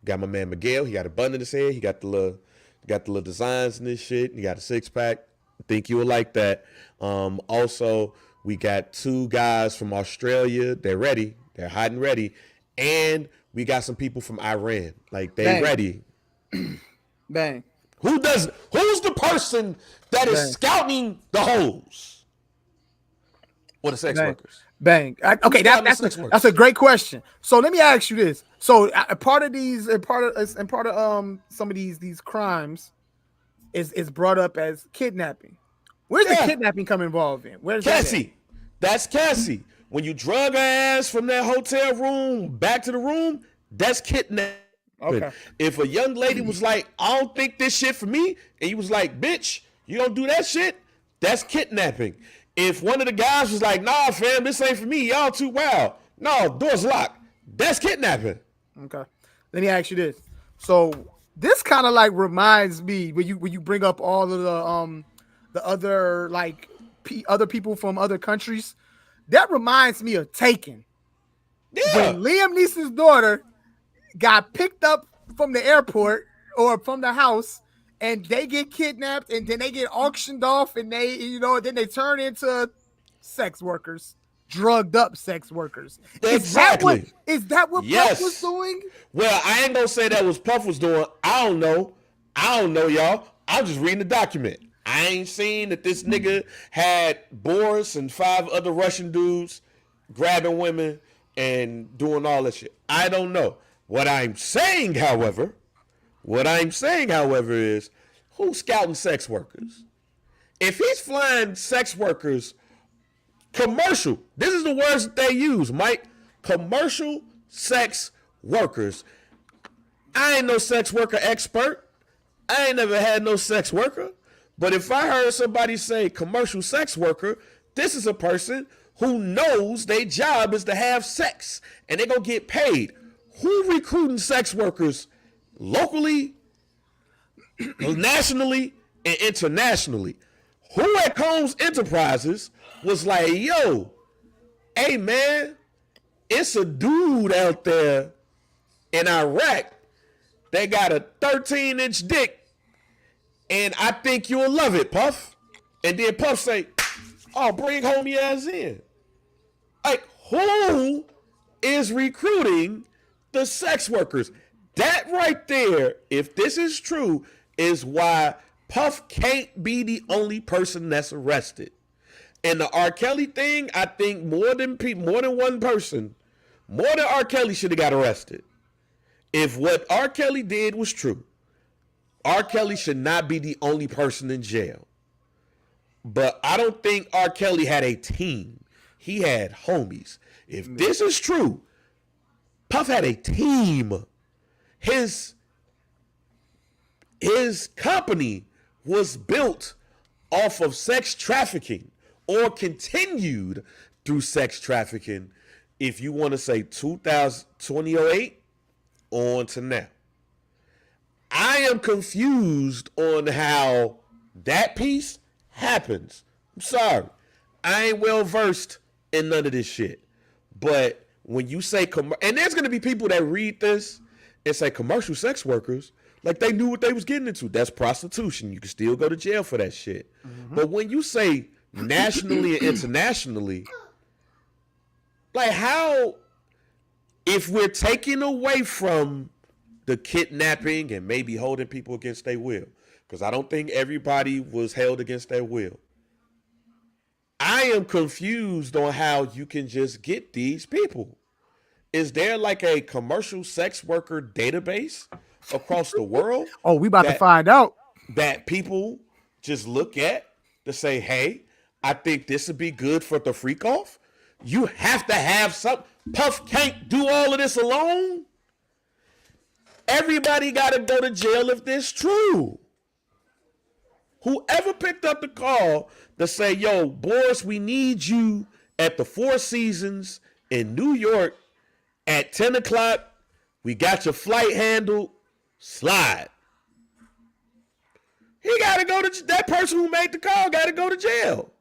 Got my man Miguel. He got a bun in his head. He got the little designs and this shit. He got a six-pack. Think you will like that. Also, we got two guys from Australia. They're ready. They're hot and ready. And we got some people from Iran. Like, they ready. Bang. Who's the person that is scouting the hoes? Or the sex workers? Bang. Okay, that's a great question. So let me ask you this. So part of some of these crimes is brought up as kidnapping. Where's the kidnapping come involved in? Where's Cassie? That's Cassie. When you drug her ass from that hotel room back to the room, that's kidnapping. Okay. If a young lady was like, I don't think this shit for me, and you was like, bitch, you don't do that shit, that's kidnapping. If one of the guys was like, nah, fam, this ain't for me, y'all too wild. No, door's locked. That's kidnapping. Okay. Let me ask you this. So this kind of like reminds me when you bring up all of the other like other people from other countries. That reminds me of Taken. Yeah. When Liam Neeson's daughter got picked up from the airport or from the house, and they get kidnapped, and then they get auctioned off, and then they turn into sex workers, drugged up sex workers. Exactly. Is that what Puff was doing? Well, I ain't gonna say that was Puff was doing. I don't know, y'all. I'm just reading the document. I ain't seen that this nigga had Boris and 5 other Russian dudes grabbing women and doing all that shit. I don't know. What I'm saying, however, is who's scouting sex workers? If he's flying sex workers, commercial, this is the words that they use, Mike. Commercial sex workers. I ain't no sex worker expert. I ain't never had no sex worker. But if I heard somebody say commercial sex worker, this is a person who knows their job is to have sex and they're going to get paid. Who recruiting sex workers locally, nationally, and internationally? Who at Combs Enterprises was like, yo, hey man, it's a dude out there in Iraq that got a 13-inch dick and I think you'll love it, Puff. And then Puff say, oh, bring homie ass in. Like, who is recruiting the sex workers? That right there, if this is true, is why Puff can't be the only person that's arrested. And the R. Kelly thing, I think more than one person, more than R. Kelly should have got arrested. If what R. Kelly did was true, R. Kelly should not be the only person in jail. But I don't think R. Kelly had a team. He had homies. If this is true, Puff had a team. His company was built off of sex trafficking or continued through sex trafficking, if you want to say 2008 on to now. I am confused on how that piece happens. I'm sorry. I ain't well versed in none of this shit. But when you say, and there's going to be people that read this and say commercial sex workers, like they knew what they was getting into. That's prostitution. You can still go to jail for that shit. Mm-hmm. But when you say nationally and internationally, like how, if we're taking away from the kidnapping and maybe holding people against their will, because I don't think everybody was held against their will, I am confused on how you can just get these people. Is there like a commercial sex worker database across the world? Oh, we about to find out. That people just look at to say, hey, I think this would be good for the freak off. You have to have some. Puff can't do all of this alone. Everybody got to go to jail if this true. Whoever picked up the call to say, yo, Boris, we need you at the Four Seasons in New York at 10 o'clock. We got your flight handled. Slide. He got to go to, that person who made the call got to go to jail.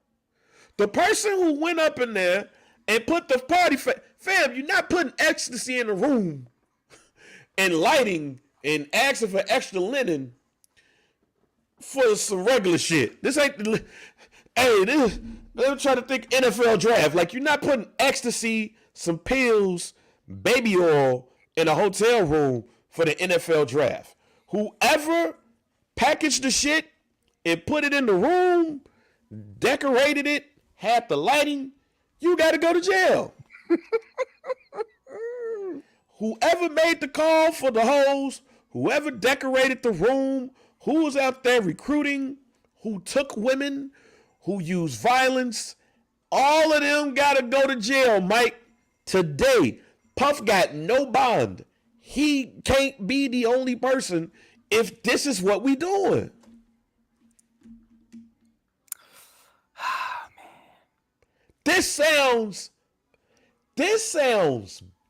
The person who went up in there and put the party, fam, you're not putting ecstasy in the room and lighting and asking for extra linen for some regular shit. This ain't the, I'm trying to think NFL draft. Like, you're not putting ecstasy, some pills, baby oil in a hotel room for the NFL draft. Whoever packaged the shit and put it in the room, decorated it, had the lighting, you got to go to jail. Whoever made the call for the hoes, whoever decorated the room, who was out there recruiting, who took women, who used violence, all of them got to go to jail, Mike. Today, Puff got no bond. He can't be the only person if this is what we doing. This sounds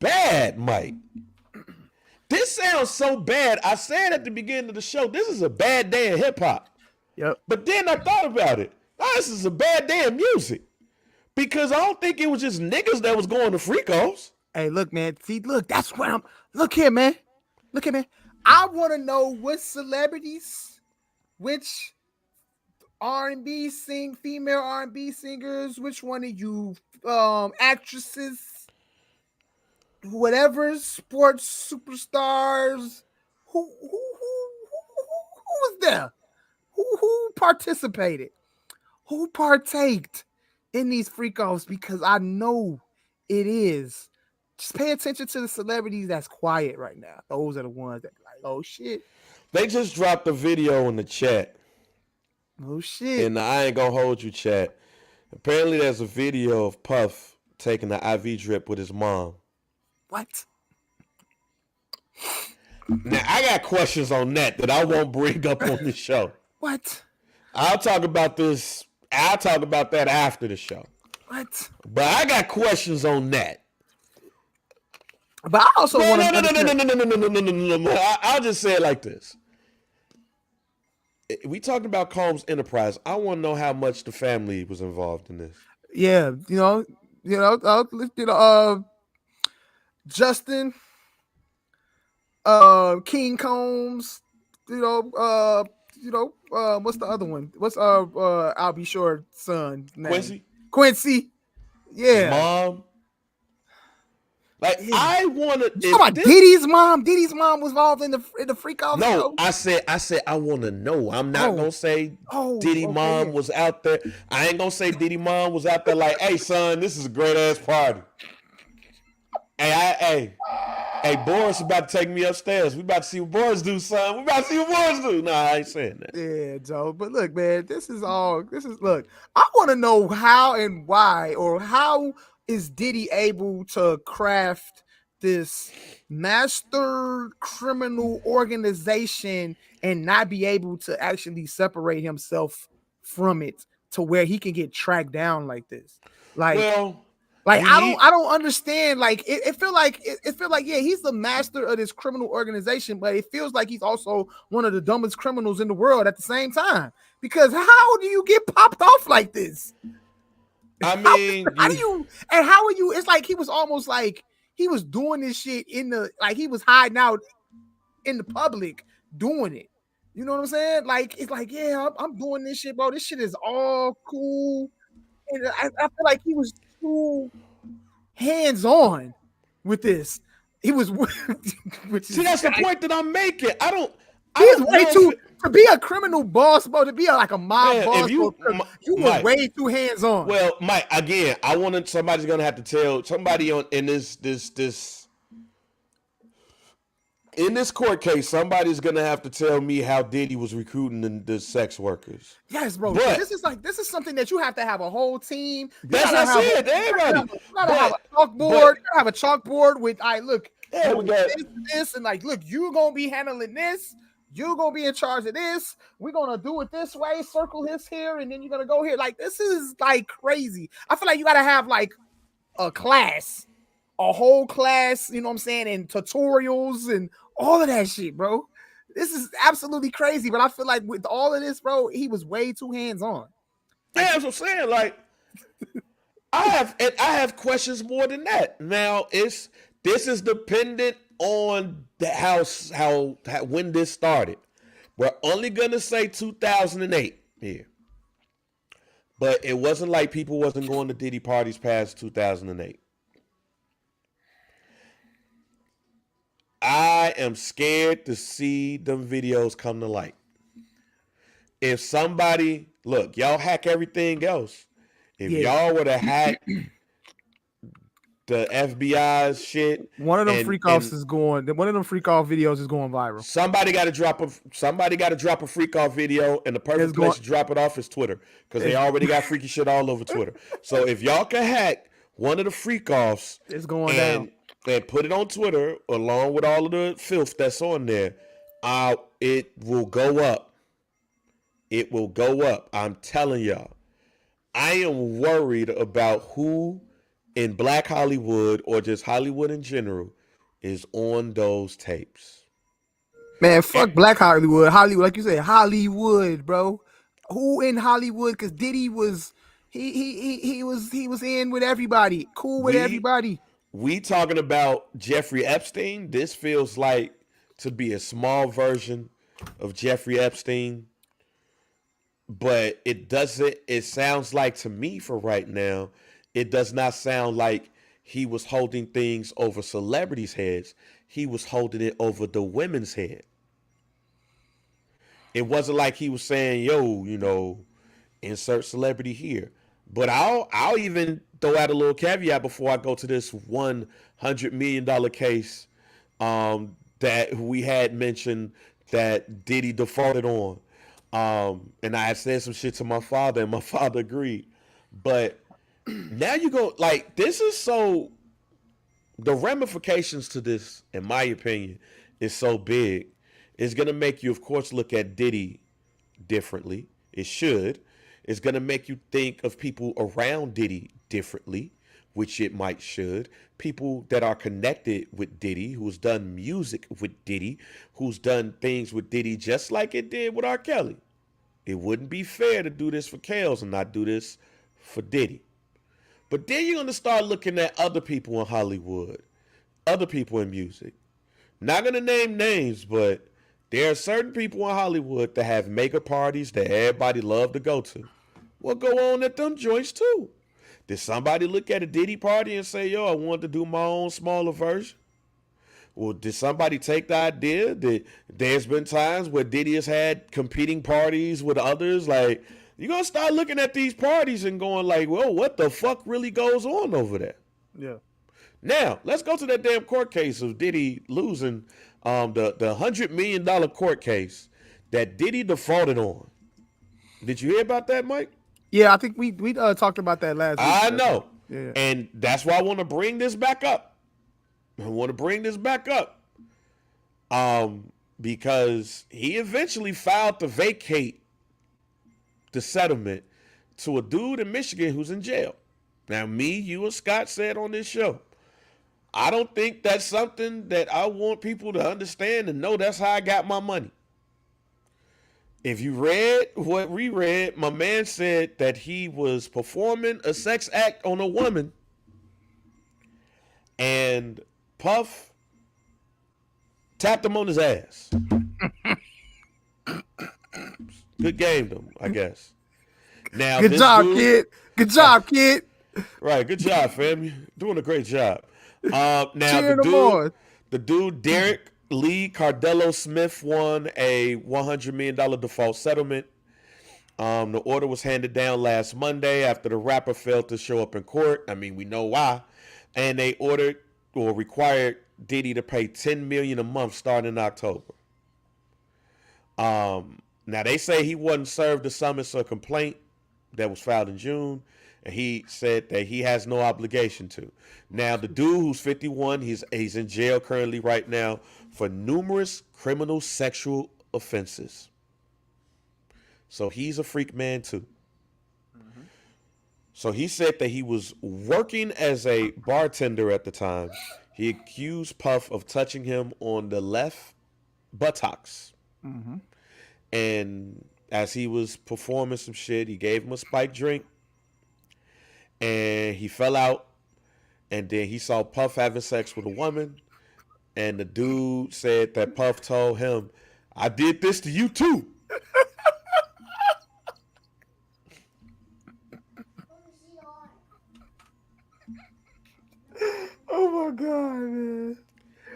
bad, Mike. This sounds so bad. I said at the beginning of the show, this is a bad day in hip hop. Yep. But then I thought about it. Oh, this is a bad day in music. Because I don't think it was just niggas that was going to freak offs. Hey, look, man. See, look, that's what I'm. Look here, man. Look at me. I want to know what celebrities, which R&B female R&B singers, which one of you actresses, whatever, sports superstars, who was there? Who participated? Who partaked in these freak offs? Because I know it is. Just pay attention to the celebrities that's quiet right now. Those are the ones that like, oh shit. They just dropped a video in the chat. Oh shit. And I ain't gonna hold you, chat. Apparently there's a video of Puff taking the IV drip with his mom. What? Now I got questions on that I won't bring up on the show. What? I'll talk about this. I'll talk about that after the show. What? But I got questions on that. But I also want to. No. I'll just say it like this. We talking about Combs Enterprise. I want to know how much the family was involved in this. Yeah, Justin, King Combs, what's the other one? What's I'll be sure son's name? Quincy. His Yeah. mom. Like I want to. You talking about Diddy's mom? Diddy's mom was involved in the freak off. No, show? I said I want to know. I'm not gonna say Diddy mom was out there. I ain't gonna say Diddy mom was out there like, hey son, this is a great ass party. Hey, Boris about to take me upstairs. We about to see what Boris do, son. We about to see what Boris do. Nah, I ain't saying that. Yeah, Joe. But look, man, look. I want to know how and why, or how is Diddy able to craft this master criminal organization and not be able to actually separate himself from it to where he can get tracked down like this? I don't understand. Like it feel like yeah, he's the master of this criminal organization, but it feels like he's also one of the dumbest criminals in the world at the same time. Because how do you get popped off like this? I mean, how are you? It's like he was almost like he was doing this shit he was hiding out in the public doing it. You know what I'm saying? Like it's like, yeah, I'm doing this shit, bro. This shit is all cool. And I feel like he was too hands-on with this. He was that's the point that I'm making. He's way too to be a criminal boss, bro. To be like a mob boss, you were way too hands-on. Well, Mike, again, somebody's gonna have to tell somebody in this court case. Somebody's gonna have to tell me how Diddy was recruiting the sex workers. Yes, bro. But this is something that you have to have a whole team. That's what I said. Everybody, you gotta have a chalkboard. You gotta have a chalkboard with look. Yeah, we got this and look, you're gonna be handling this. You're gonna be in charge of this. We're gonna do it this way. Circle this here, and then you're gonna go here. Like this is like crazy. I feel like you gotta have like a class, a whole class. You know what I'm saying, and tutorials and all of that shit, bro. This is absolutely crazy. But I feel like with all of this, bro, he was way too hands-on. Yeah, that's what I'm saying. Like, I have questions more than that. Now, this is dependent on how when this started. We're only gonna say 2008 here, but it wasn't like people wasn't going to Diddy parties past 2008. I am scared to see them videos come to light. If somebody, look, y'all hack everything else. If y'all were to hack the FBI's shit, one of them freak offs is going. One of them freak off videos is going viral. Somebody got to drop a freak off video, and the perfect place to drop it off is Twitter, because they already got freaky shit all over Twitter. So if y'all can hack one of the freak offs, it's going down, and put it on Twitter along with all of the filth that's on there, it will go up. It will go up. I'm telling y'all. I am worried about who in Black Hollywood or just Hollywood in general is on those tapes. Man, fuck Black Hollywood. Hollywood, like you said, Hollywood, bro. Who in Hollywood? Because Diddy was he was in with everybody, cool with everybody. We talking about Jeffrey Epstein. This feels like to be a small version of Jeffrey Epstein. But it sounds like to me for right now, it does not sound like he was holding things over celebrities' heads. He was holding it over the women's head. It wasn't like he was saying, yo, insert celebrity here. But I'll even throw out a little caveat before I go to this $100 million case that we had mentioned that Diddy defaulted on. And I had said some shit to my father, and my father agreed. But now you go, like, this is so, the ramifications to this, in my opinion, is so big. It's going to make you, of course, look at Diddy differently. It should. It's going to make you think of people around Diddy differently, which it might should. People that are connected with Diddy, who's done music with Diddy, who's done things with Diddy just like it did with R. Kelly. It wouldn't be fair to do this for Kels and not do this for Diddy. But then you're going to start looking at other people in Hollywood, other people in music. Not going to name names, but there are certain people in Hollywood that have mega parties that everybody love to go to. Well, go on at them joints too. Did somebody look at a Diddy party and say, yo, I want to do my own smaller version? Well, did somebody take the idea that there's been times where Diddy has had competing parties with others? Like, you're going to start looking at these parties and going like, well, what the fuck really goes on over there? Yeah. Now, let's go to that damn court case of Diddy losing the $100 million court case that Diddy defaulted on. Did you hear about that, Mike? Yeah, I think we talked about that last week. I know. Yeah. And that's why I want to bring this back up. Because he eventually filed to vacate the settlement to a dude in Michigan who's in jail. Now, me, you, and Scott said on this show, I don't think that's something that I want people to understand and know that's how I got my money. If you read what we read, my man said that he was performing a sex act on a woman and Puff tapped him on his ass. Good game, though, I guess. Now, Good job, kid. Good job, kid. Right, good job, fam. You're doing a great job. Now, the dude, Derek Lee Cardello Smith, won a $100 million default settlement. The order was handed down last Monday after the rapper failed to show up in court. I mean, we know why. And they ordered or required Diddy to pay $10 million a month starting in October. Now, they say he wasn't served a summons or complaint that was filed in June. And he said that he has no obligation to. Now, the dude who's 51, he's in jail currently right now for numerous criminal sexual offenses. So he's a freak man too. Mm-hmm. So he said that he was working as a bartender at the time. He accused Puff of touching him on the left buttocks. Mm-hmm. And as he was performing some shit, he gave him a spiked drink. And he fell out, and then he saw Puff having sex with a woman, and the dude said that Puff told him, I did this to you too. Oh my God, man.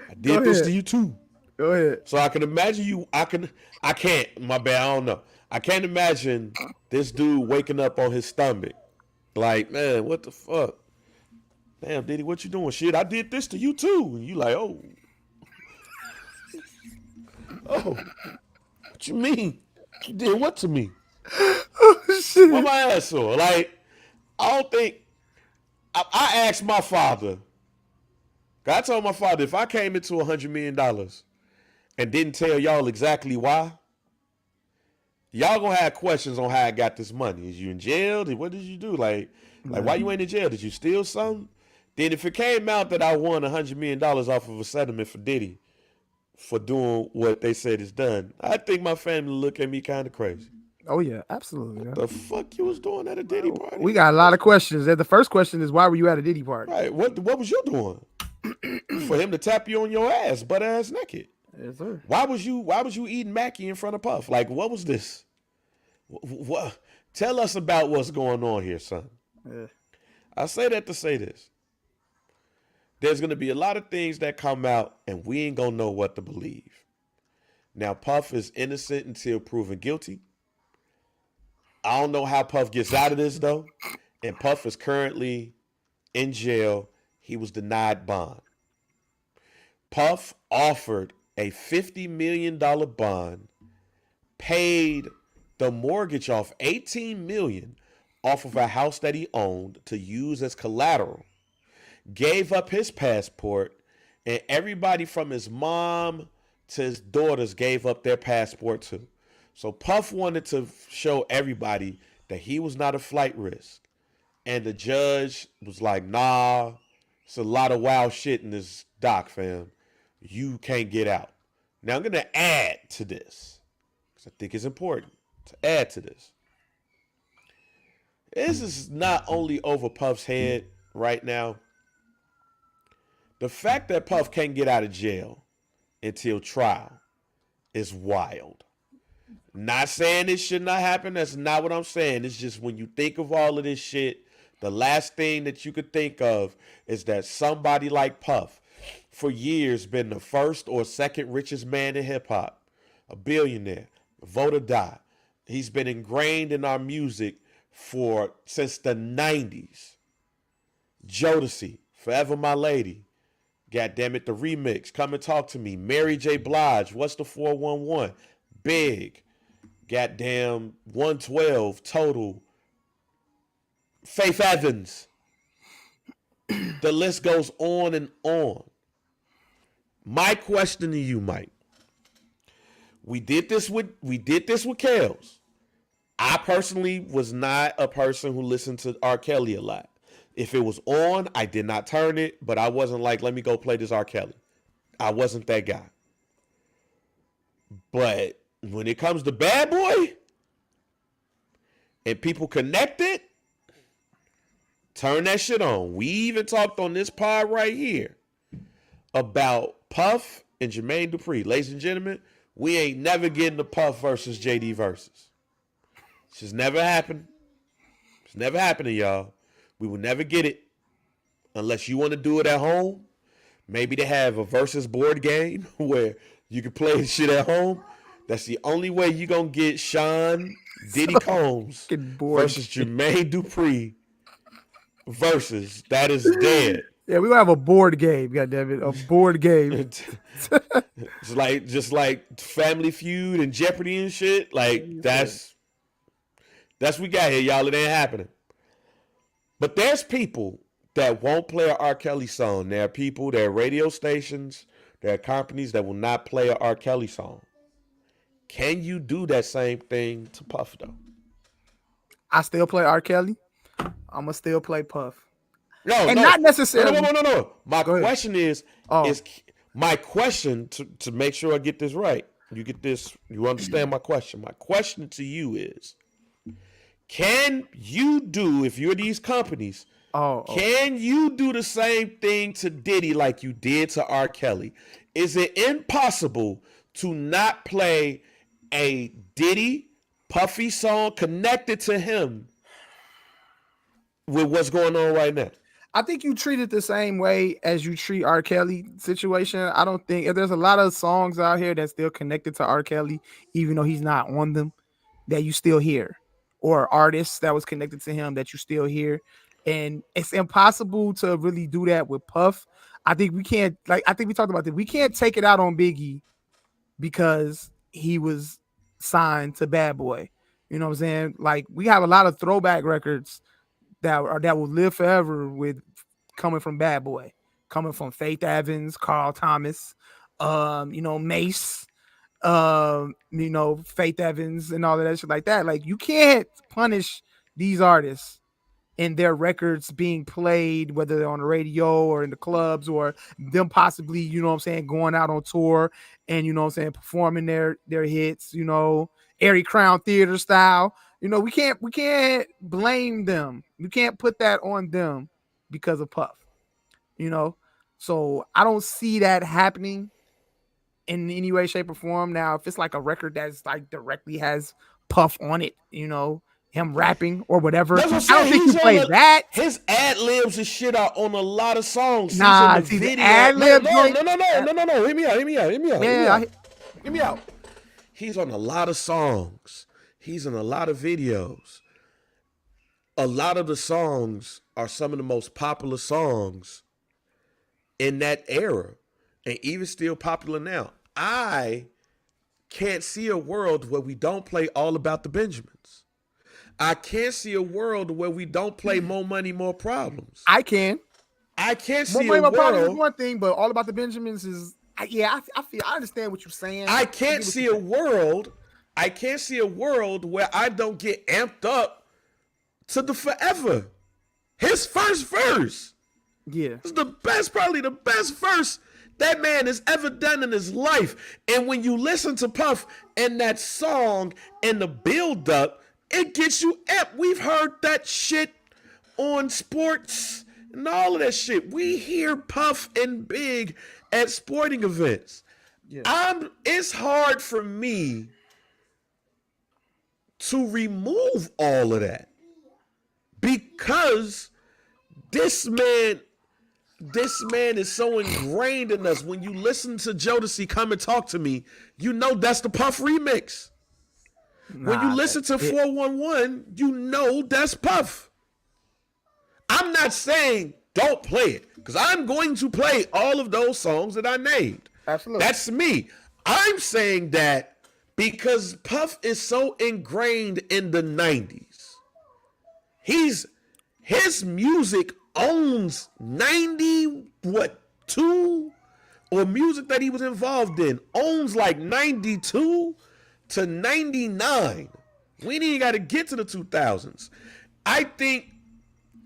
I did this to you too. Go ahead. So I can imagine you, I can't, my bad, I don't know. I can't imagine this dude waking up on his stomach. Like, man, what the fuck? Damn, Diddy, what you doing? Shit, I did this to you too. And you like, oh. Oh. What you mean? You did what to me? Oh, shit. What my ass for? Like, I don't think, I asked my father. I told my father, if I came into $100 million and didn't tell y'all exactly why, y'all gonna have questions on how I got this money. Is you in jail? What did you do? Like why you ain't in jail? Did you steal something? Then if it came out that I won $100 million off of a settlement for Diddy for doing what they said is done, I think my family look at me kind of crazy. Oh yeah, absolutely. What the fuck you was doing at a Diddy party? We got a lot of questions. The first question is, why were you at a Diddy party? Right. What was you doing? For him to tap you on your ass, butt ass naked. Yes, sir. Why was you eating Mackie in front of Puff? Like, what was this? What? Tell us about what's going on here, son. Yeah. I say that to say this. There's going to be a lot of things that come out, and we ain't going to know what to believe. Now, Puff is innocent until proven guilty. I don't know how Puff gets out of this, though. And Puff is currently in jail. He was denied bond. Puff offered a $50 million bond, paid the mortgage off $18 million off of a house that he owned to use as collateral, gave up his passport, and everybody from his mom to his daughters gave up their passport too. So Puff wanted to show everybody that he was not a flight risk. And the judge was like, nah, it's a lot of wild shit in this doc, fam. You can't get out. Now I'm going to add to this, because I think it's important to add to this. This is not only over Puff's head right now. The fact that Puff can't get out of jail until trial is wild. Not saying this should not happen. That's not what I'm saying. It's just when you think of all of this shit, the last thing that you could think of is that somebody like Puff, for years, been the first or second richest man in hip hop, a billionaire, vote or die. He's been ingrained in our music since the 90s. Jodeci, Forever My Lady. God damn it, the remix, Come and Talk to Me. Mary J. Blige, What's the 411? Big. Goddamn 112, Total. Faith Evans. The list goes on and on. My question to you, Mike. We did this with Kels. I personally was not a person who listened to R. Kelly a lot. If it was on, I did not turn it, but I wasn't like, let me go play this R. Kelly. I wasn't that guy. But when it comes to Bad Boy and people connected, turn that shit on. We even talked on this pod right here about Puff and Jermaine Dupri. Ladies and gentlemen, we ain't never getting the Puff versus JD versus. It's just never happened. It's never happening, y'all. We will never get it unless you want to do it at home. Maybe they have a versus board game where you can play shit at home. That's the only way you're going to get Sean Diddy Combs versus Jermaine Dupri versus. That is dead. Yeah, we gonna have a board game, goddammit. A board game. It's just like Family Feud and Jeopardy and shit. Like that's what we got here, y'all. It ain't happening. But there's people that won't play an R. Kelly song. There are people, there are radio stations, there are companies that will not play an R. Kelly song. Can you do that same thing to Puff, though? I still play R. Kelly. I'm going to still play Puff. No. Not necessarily. No. My question is my question to make sure I get this right. You get this, you understand my question. My question to you is, can you do, if you're these companies, can you do the same thing to Diddy like you did to R. Kelly? Is it impossible to not play a Diddy Puffy song connected to him with what's going on right now? I think you treat it the same way as you treat R. Kelly situation. I don't think if there's a lot of songs out here that's still connected to R. Kelly, even though he's not on them, that you still hear, or artists that was connected to him that you still hear. And it's impossible to really do that with Puff. I think we can't, I think we talked about this. We can't take it out on Biggie because he was signed to Bad Boy. You know what I'm saying? Like, we have a lot of throwback records that will live forever with coming from Bad Boy, coming from Faith Evans, Carl Thomas, Mace, Faith Evans and all of that shit like that. Like, you can't punish these artists and their records being played, whether they're on the radio or in the clubs, or them possibly, going out on tour and, performing their hits, Airy Crown Theater style. We can't blame them. You can't put that on them because of Puff. So I don't see that happening in any way, shape, or form. Now, if it's like a record that's like directly has Puff on it, him rapping or whatever, I don't think you play that. His ad libs and shit are on a lot of songs. Nah, he's in the video. Ad libs. No. Hear me out. Hear me out. He's on a lot of songs. He's in a lot of videos. A lot of the songs are some of the most popular songs in that era, and even still popular now. I can't see a world where we don't play All About the Benjamins. I can't see a world where we don't play More Money, More Problems. I can't see More Money, a More Problems world. is one thing, but All About the Benjamins is, I understand what you're saying. I can't see a world where I don't get amped up to the forever. His first verse. Yeah. It's the best, probably the best verse that man has ever done in his life. And when you listen to Puff and that song and the build up, it gets you amped. We've heard that shit on sports and all of that shit. We hear Puff and Big at sporting events. Yeah. It's hard for me to remove all of that because this man is so ingrained in us. When you listen to Jodeci Come and Talk to Me, you know that's the Puff remix. When you listen to 411, you know that's Puff. I'm not saying don't play it, because I'm going to play all of those songs that I named. Absolutely. That's me. I'm saying that because Puff is so ingrained in the 90s. His music owns 92 or music that he was involved in owns like 92 to 99. We ain't even got to get to the 2000s. I think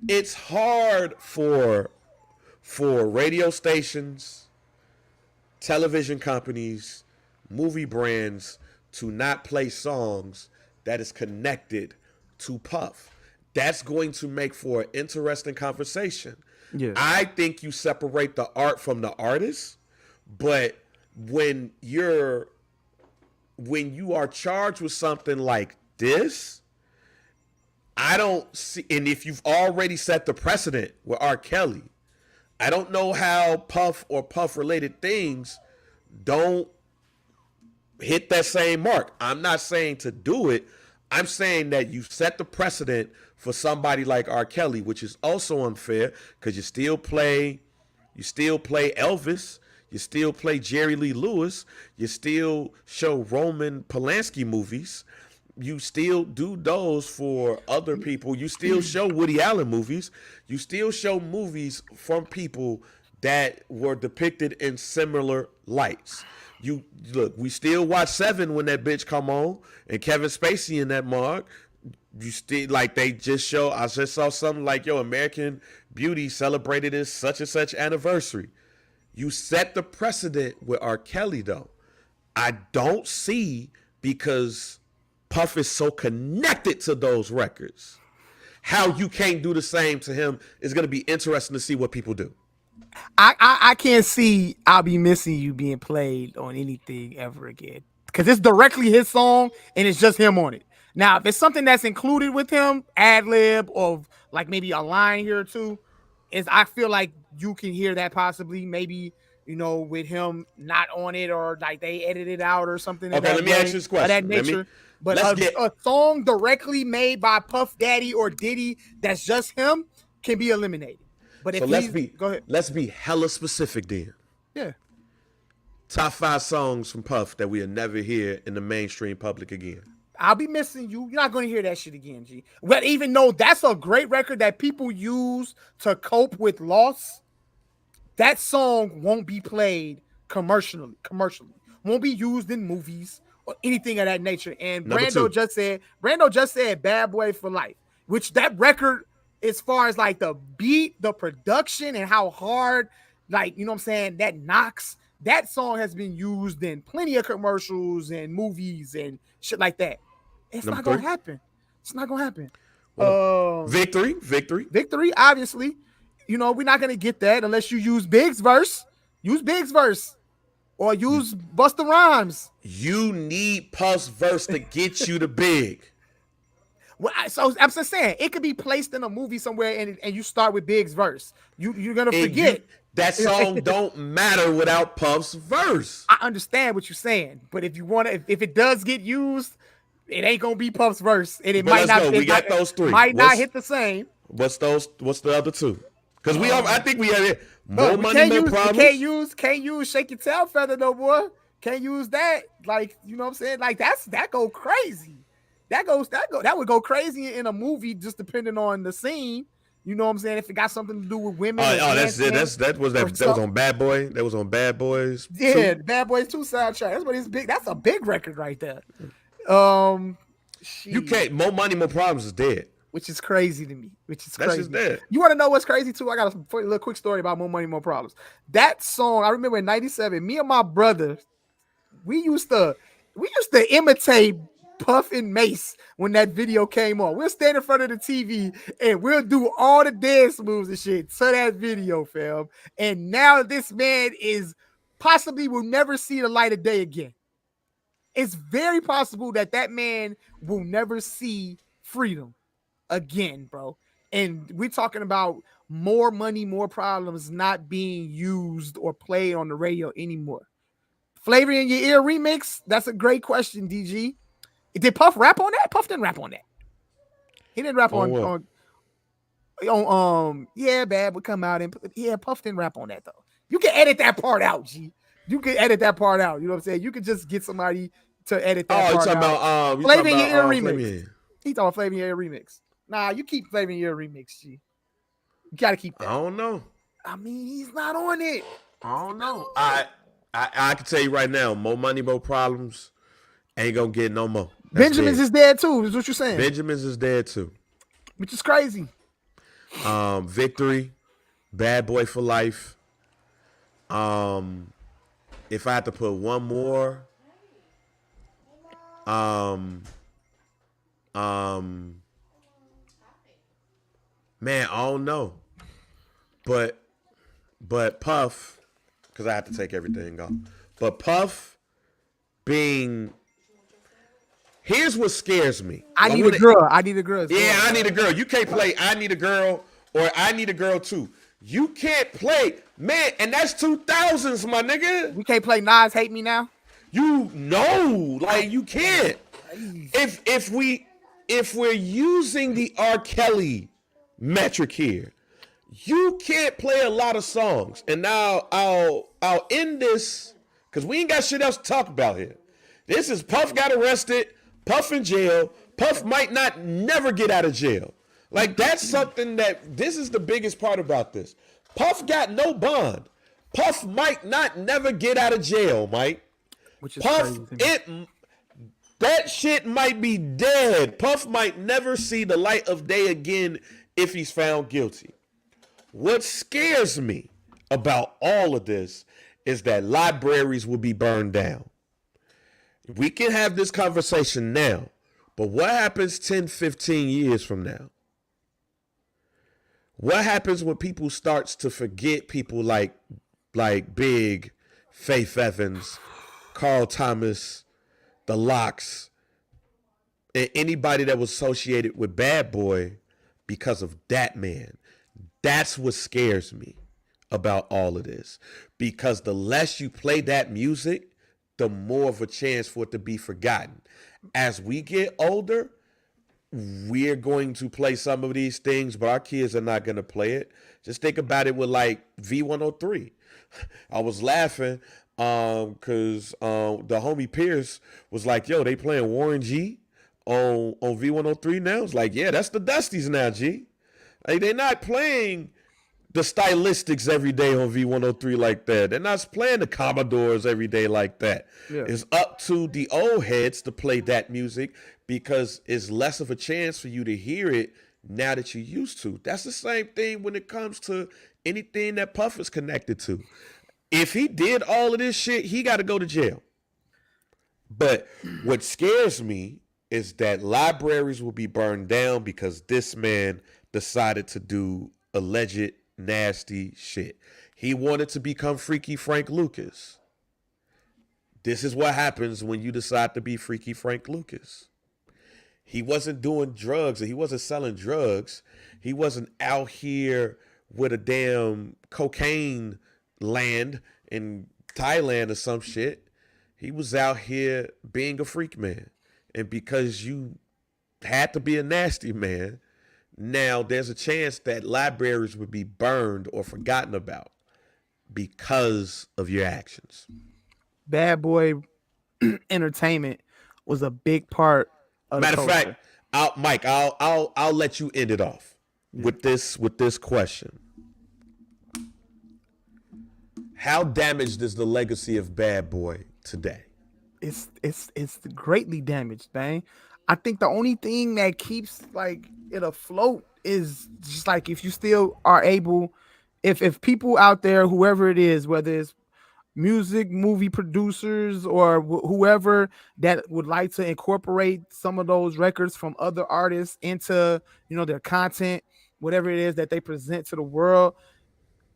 it's hard for radio stations, television companies, movie brands to not play songs that is connected to Puff. That's going to make for an interesting conversation. Yeah. I think you separate the art from the artist, but when you are charged with something like this, I don't see, and if you've already set the precedent with R. Kelly, I don't know how Puff or Puff related things don't hit that same mark. I'm not saying to do it. I'm saying that you set the precedent for somebody like R. Kelly, which is also unfair because you still play Elvis, you still play Jerry Lee Lewis, you still show Roman Polanski movies, you still do those for other people, you still show Woody Allen movies, you still show movies from people that were depicted in similar lights. You look, we still watch Seven when that bitch come on, and Kevin Spacey in that mark. You still, like, they just show, I just saw something like, American Beauty celebrated its such and such anniversary. You set the precedent with R. Kelly, though. I don't see, because Puff is so connected to those records, how you can't do the same to him. Is going to be interesting to see what people do. I can't see I'll Be Missing You being played on anything ever again, because it's directly his song and it's just him on it. Now, if it's something that's included with him, ad lib, or like maybe a line here or two, I feel like you can hear that possibly, maybe, with him not on it, or like they edit it out or something. Okay, let me ask you this question. That nature. But a song directly made by Puff Daddy or Diddy that's just him can be eliminated. But so let's be hella specific then. Yeah. Top 5 songs from Puff that we'll never hear in the mainstream public again. I'll Be Missing You. You're not going to hear that shit again, G. But even though that's a great record that people use to cope with loss, that song won't be played commercially. Won't be used in movies or anything of that nature. And Brando just said Bad Boy for Life, which that record, as far as like the beat, the production, and how hard, like, you know what I'm saying, that knocks, that song has been used in plenty of commercials and movies and shit like that. It's not going to happen. It's not going to happen. Victory, obviously. We're not going to get that unless you use Big's verse. Use Big's verse. Or use Busta Rhymes. You need Puff's verse to get you to Big. Well, so I'm just saying, it could be placed in a movie somewhere, and you start with Big's verse. You're gonna forget that song don't matter without Puff's verse. I understand what you're saying, but if you want to, if it does get used, it ain't gonna be Puff's verse, and it might not. We got those 3. Might not hit the same. What's the other 2? Because I think we have it. More money, more problems. Can't use Shake Your Tail Feather, no boy. Can't use that. Like, you know what I'm saying? Like, that go crazy. That would go crazy in a movie, just depending on the scene. You know what I'm saying? If it got something to do with women. That's it. That was on Bad Boy. That was on Bad Boys. Yeah, Bad Boys 2 soundtrack. That's what it's big. That's a big record right there. You can't. More Money, More Problems is dead. which is crazy to me. Which is That's crazy. just that. You want to know what's crazy too? I got a little quick story about More Money, More Problems. That song, I remember in '97, me and my brother, we used to imitate Puff and Mace when that video came on. We'll stand in front of the TV and we'll do all the dance moves and shit to that video, fam. And now this man is possibly will never see the light of day again. It's very possible that man will never see freedom again, bro. And we're talking about More Money, More Problems not being used or played on the radio anymore. Flavor in Your Ear remix? That's a great question, DG. Did Puff rap on that? Puff didn't rap on that. He didn't rap on yeah, Bad would come out and yeah, Puff didn't rap on that though. You can edit that part out, G. You can edit that part out. You know what I'm saying? You can just get somebody to edit that part out. Flavor in Your Ear remix. He talking about Flavor in Your Ear remix. Nah, you keep Flavor in Your Ear remix, G. You gotta keep that. I don't know. I mean, he's not on it. I don't know. I can tell you right now, More Money, More Problems ain't gonna get no more. Benjamin's is dead too, is what you're saying. Benjamin's is dead too. Which is crazy. Victory, Bad Boy for Life. If I had to put one more, man, I don't know. But Puff, because I have to take everything off. But Puff being, here's what scares me. I need a girl. Yeah, I need a girl. You can't play I Need a Girl or I Need a Girl Too. You can't play, man, and that's 2000s, my nigga. We can't play Nas Hate Me Now. You know, like you can't. If we're using the R. Kelly metric here, you can't play a lot of songs. And now I'll end this because we ain't got shit else to talk about here. This is Puff got arrested, Puff in jail. Puff might not never get out of jail. Like that's something that this is the biggest part about this. Puff got no bond. Puff might not never get out of jail, Mike. Which is Puff, crazy. that shit might be dead. Puff might never see the light of day again if he's found guilty. What scares me about all of this is that libraries will be burned down. We can have this conversation now, but what happens 10, 15 years from now? What happens when people starts to forget people like Big, Faith Evans, Carl Thomas, the Locks, and anybody that was associated with Bad Boy because of that man? That's what scares me about all of this. Because the less you play that music, the more of a chance for it to be forgotten. As we get older, we're going to play some of these things, but our kids are not going to play it. Just think about it with like V103. I was laughing because the homie Pierce was like, yo, they playing Warren G on V103 now. It's like, yeah, that's the Dusties now, G. Like, they're not playing the Stylistics every day on V103 like that. They're not playing the Commodores every day like that. Yeah. It's up to the old heads to play that music because it's less of a chance for you to hear it now that you're used to. That's the same thing when it comes to anything that Puff is connected to. If he did all of this shit, he got to go to jail. But what scares me is that libraries will be burned down because this man decided to do alleged nasty shit. He wanted to become Freaky Frank Lucas. This is what happens when you decide to be Freaky Frank Lucas. He wasn't doing drugs, or he wasn't selling drugs. He wasn't out here with a damn cocaine land in Thailand or some shit. He was out here being a freak man. And because you had to be a nasty man, now there's a chance that libraries would be burned or forgotten about because of your actions. Bad Boy entertainment was a big part of Matter the of fact, Mike, I'll let you end it off with this question. How damaged is the legacy of Bad Boy today? It's greatly damaged, man. I think the only thing that keeps like it afloat is just like if you still are able, if people out there, whoever it is, whether it's music, movie producers, or whoever that would like to incorporate some of those records from other artists into their content, whatever it is that they present to the world,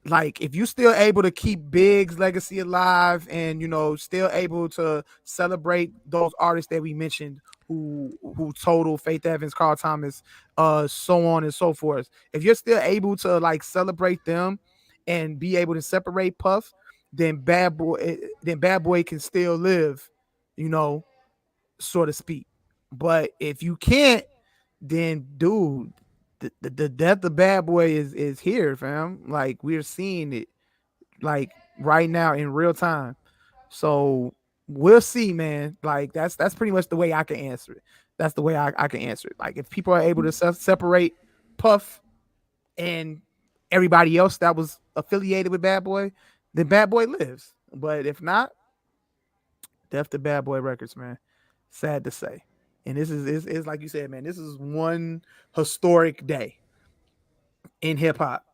like if you still able to keep Big's legacy alive and still able to celebrate those artists that we mentioned who total Faith Evans, Carl Thomas, so on and so forth. If you're still able to like celebrate them and be able to separate Puff, then Bad Boy can still live, you know, so to speak. But if you can't, then dude, the death of Bad Boy is here, fam. Like we're seeing it like right now in real time. So we'll see, man. Like that's pretty much the way I can answer it. That's the way I can answer it. Like if people are able to separate Puff and everybody else that was affiliated with Bad Boy, then Bad Boy lives. But if not, death to Bad Boy Records, man. Sad to say. And this is like you said, man. This is one historic day in hip hop,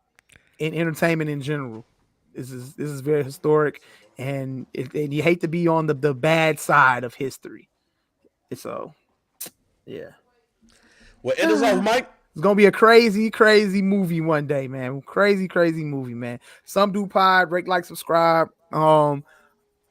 in entertainment in general. This is very historic, and you hate to be on the bad side of history. So, yeah. Well, end us off, Mike. It's gonna be a crazy, crazy movie one day, man. Crazy, crazy movie, man. Some do pod, rate, like, subscribe.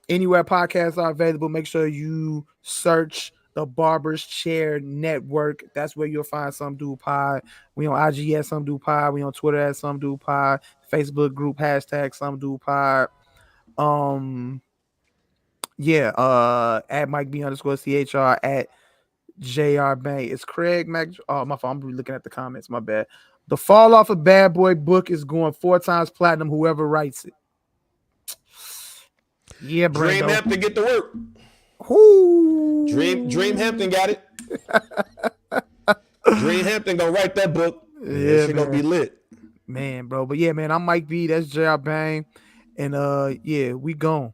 Anywhere podcasts are available, make sure you search the Barber's Chair Network. That's where you'll find Some Do Pod. We on IG at Some Do Pod. We on Twitter at Some Do Pod. Facebook group hashtag Some Do Pod. At Mike B _ CHR at JR Bang. It's Craig Mac. Oh, my fault. I'm looking at the comments. My bad. The Fall Off of Bad Boy book is going 4 times platinum. Whoever writes it. Yeah, Brando. Dream Hampton get to work. Ooh. Dream Hampton got it. Dream Hampton gonna write that book. Yeah, she gonna be lit. Man, bro. But yeah, man, I'm Mike B. That's JR Bang. And we gone.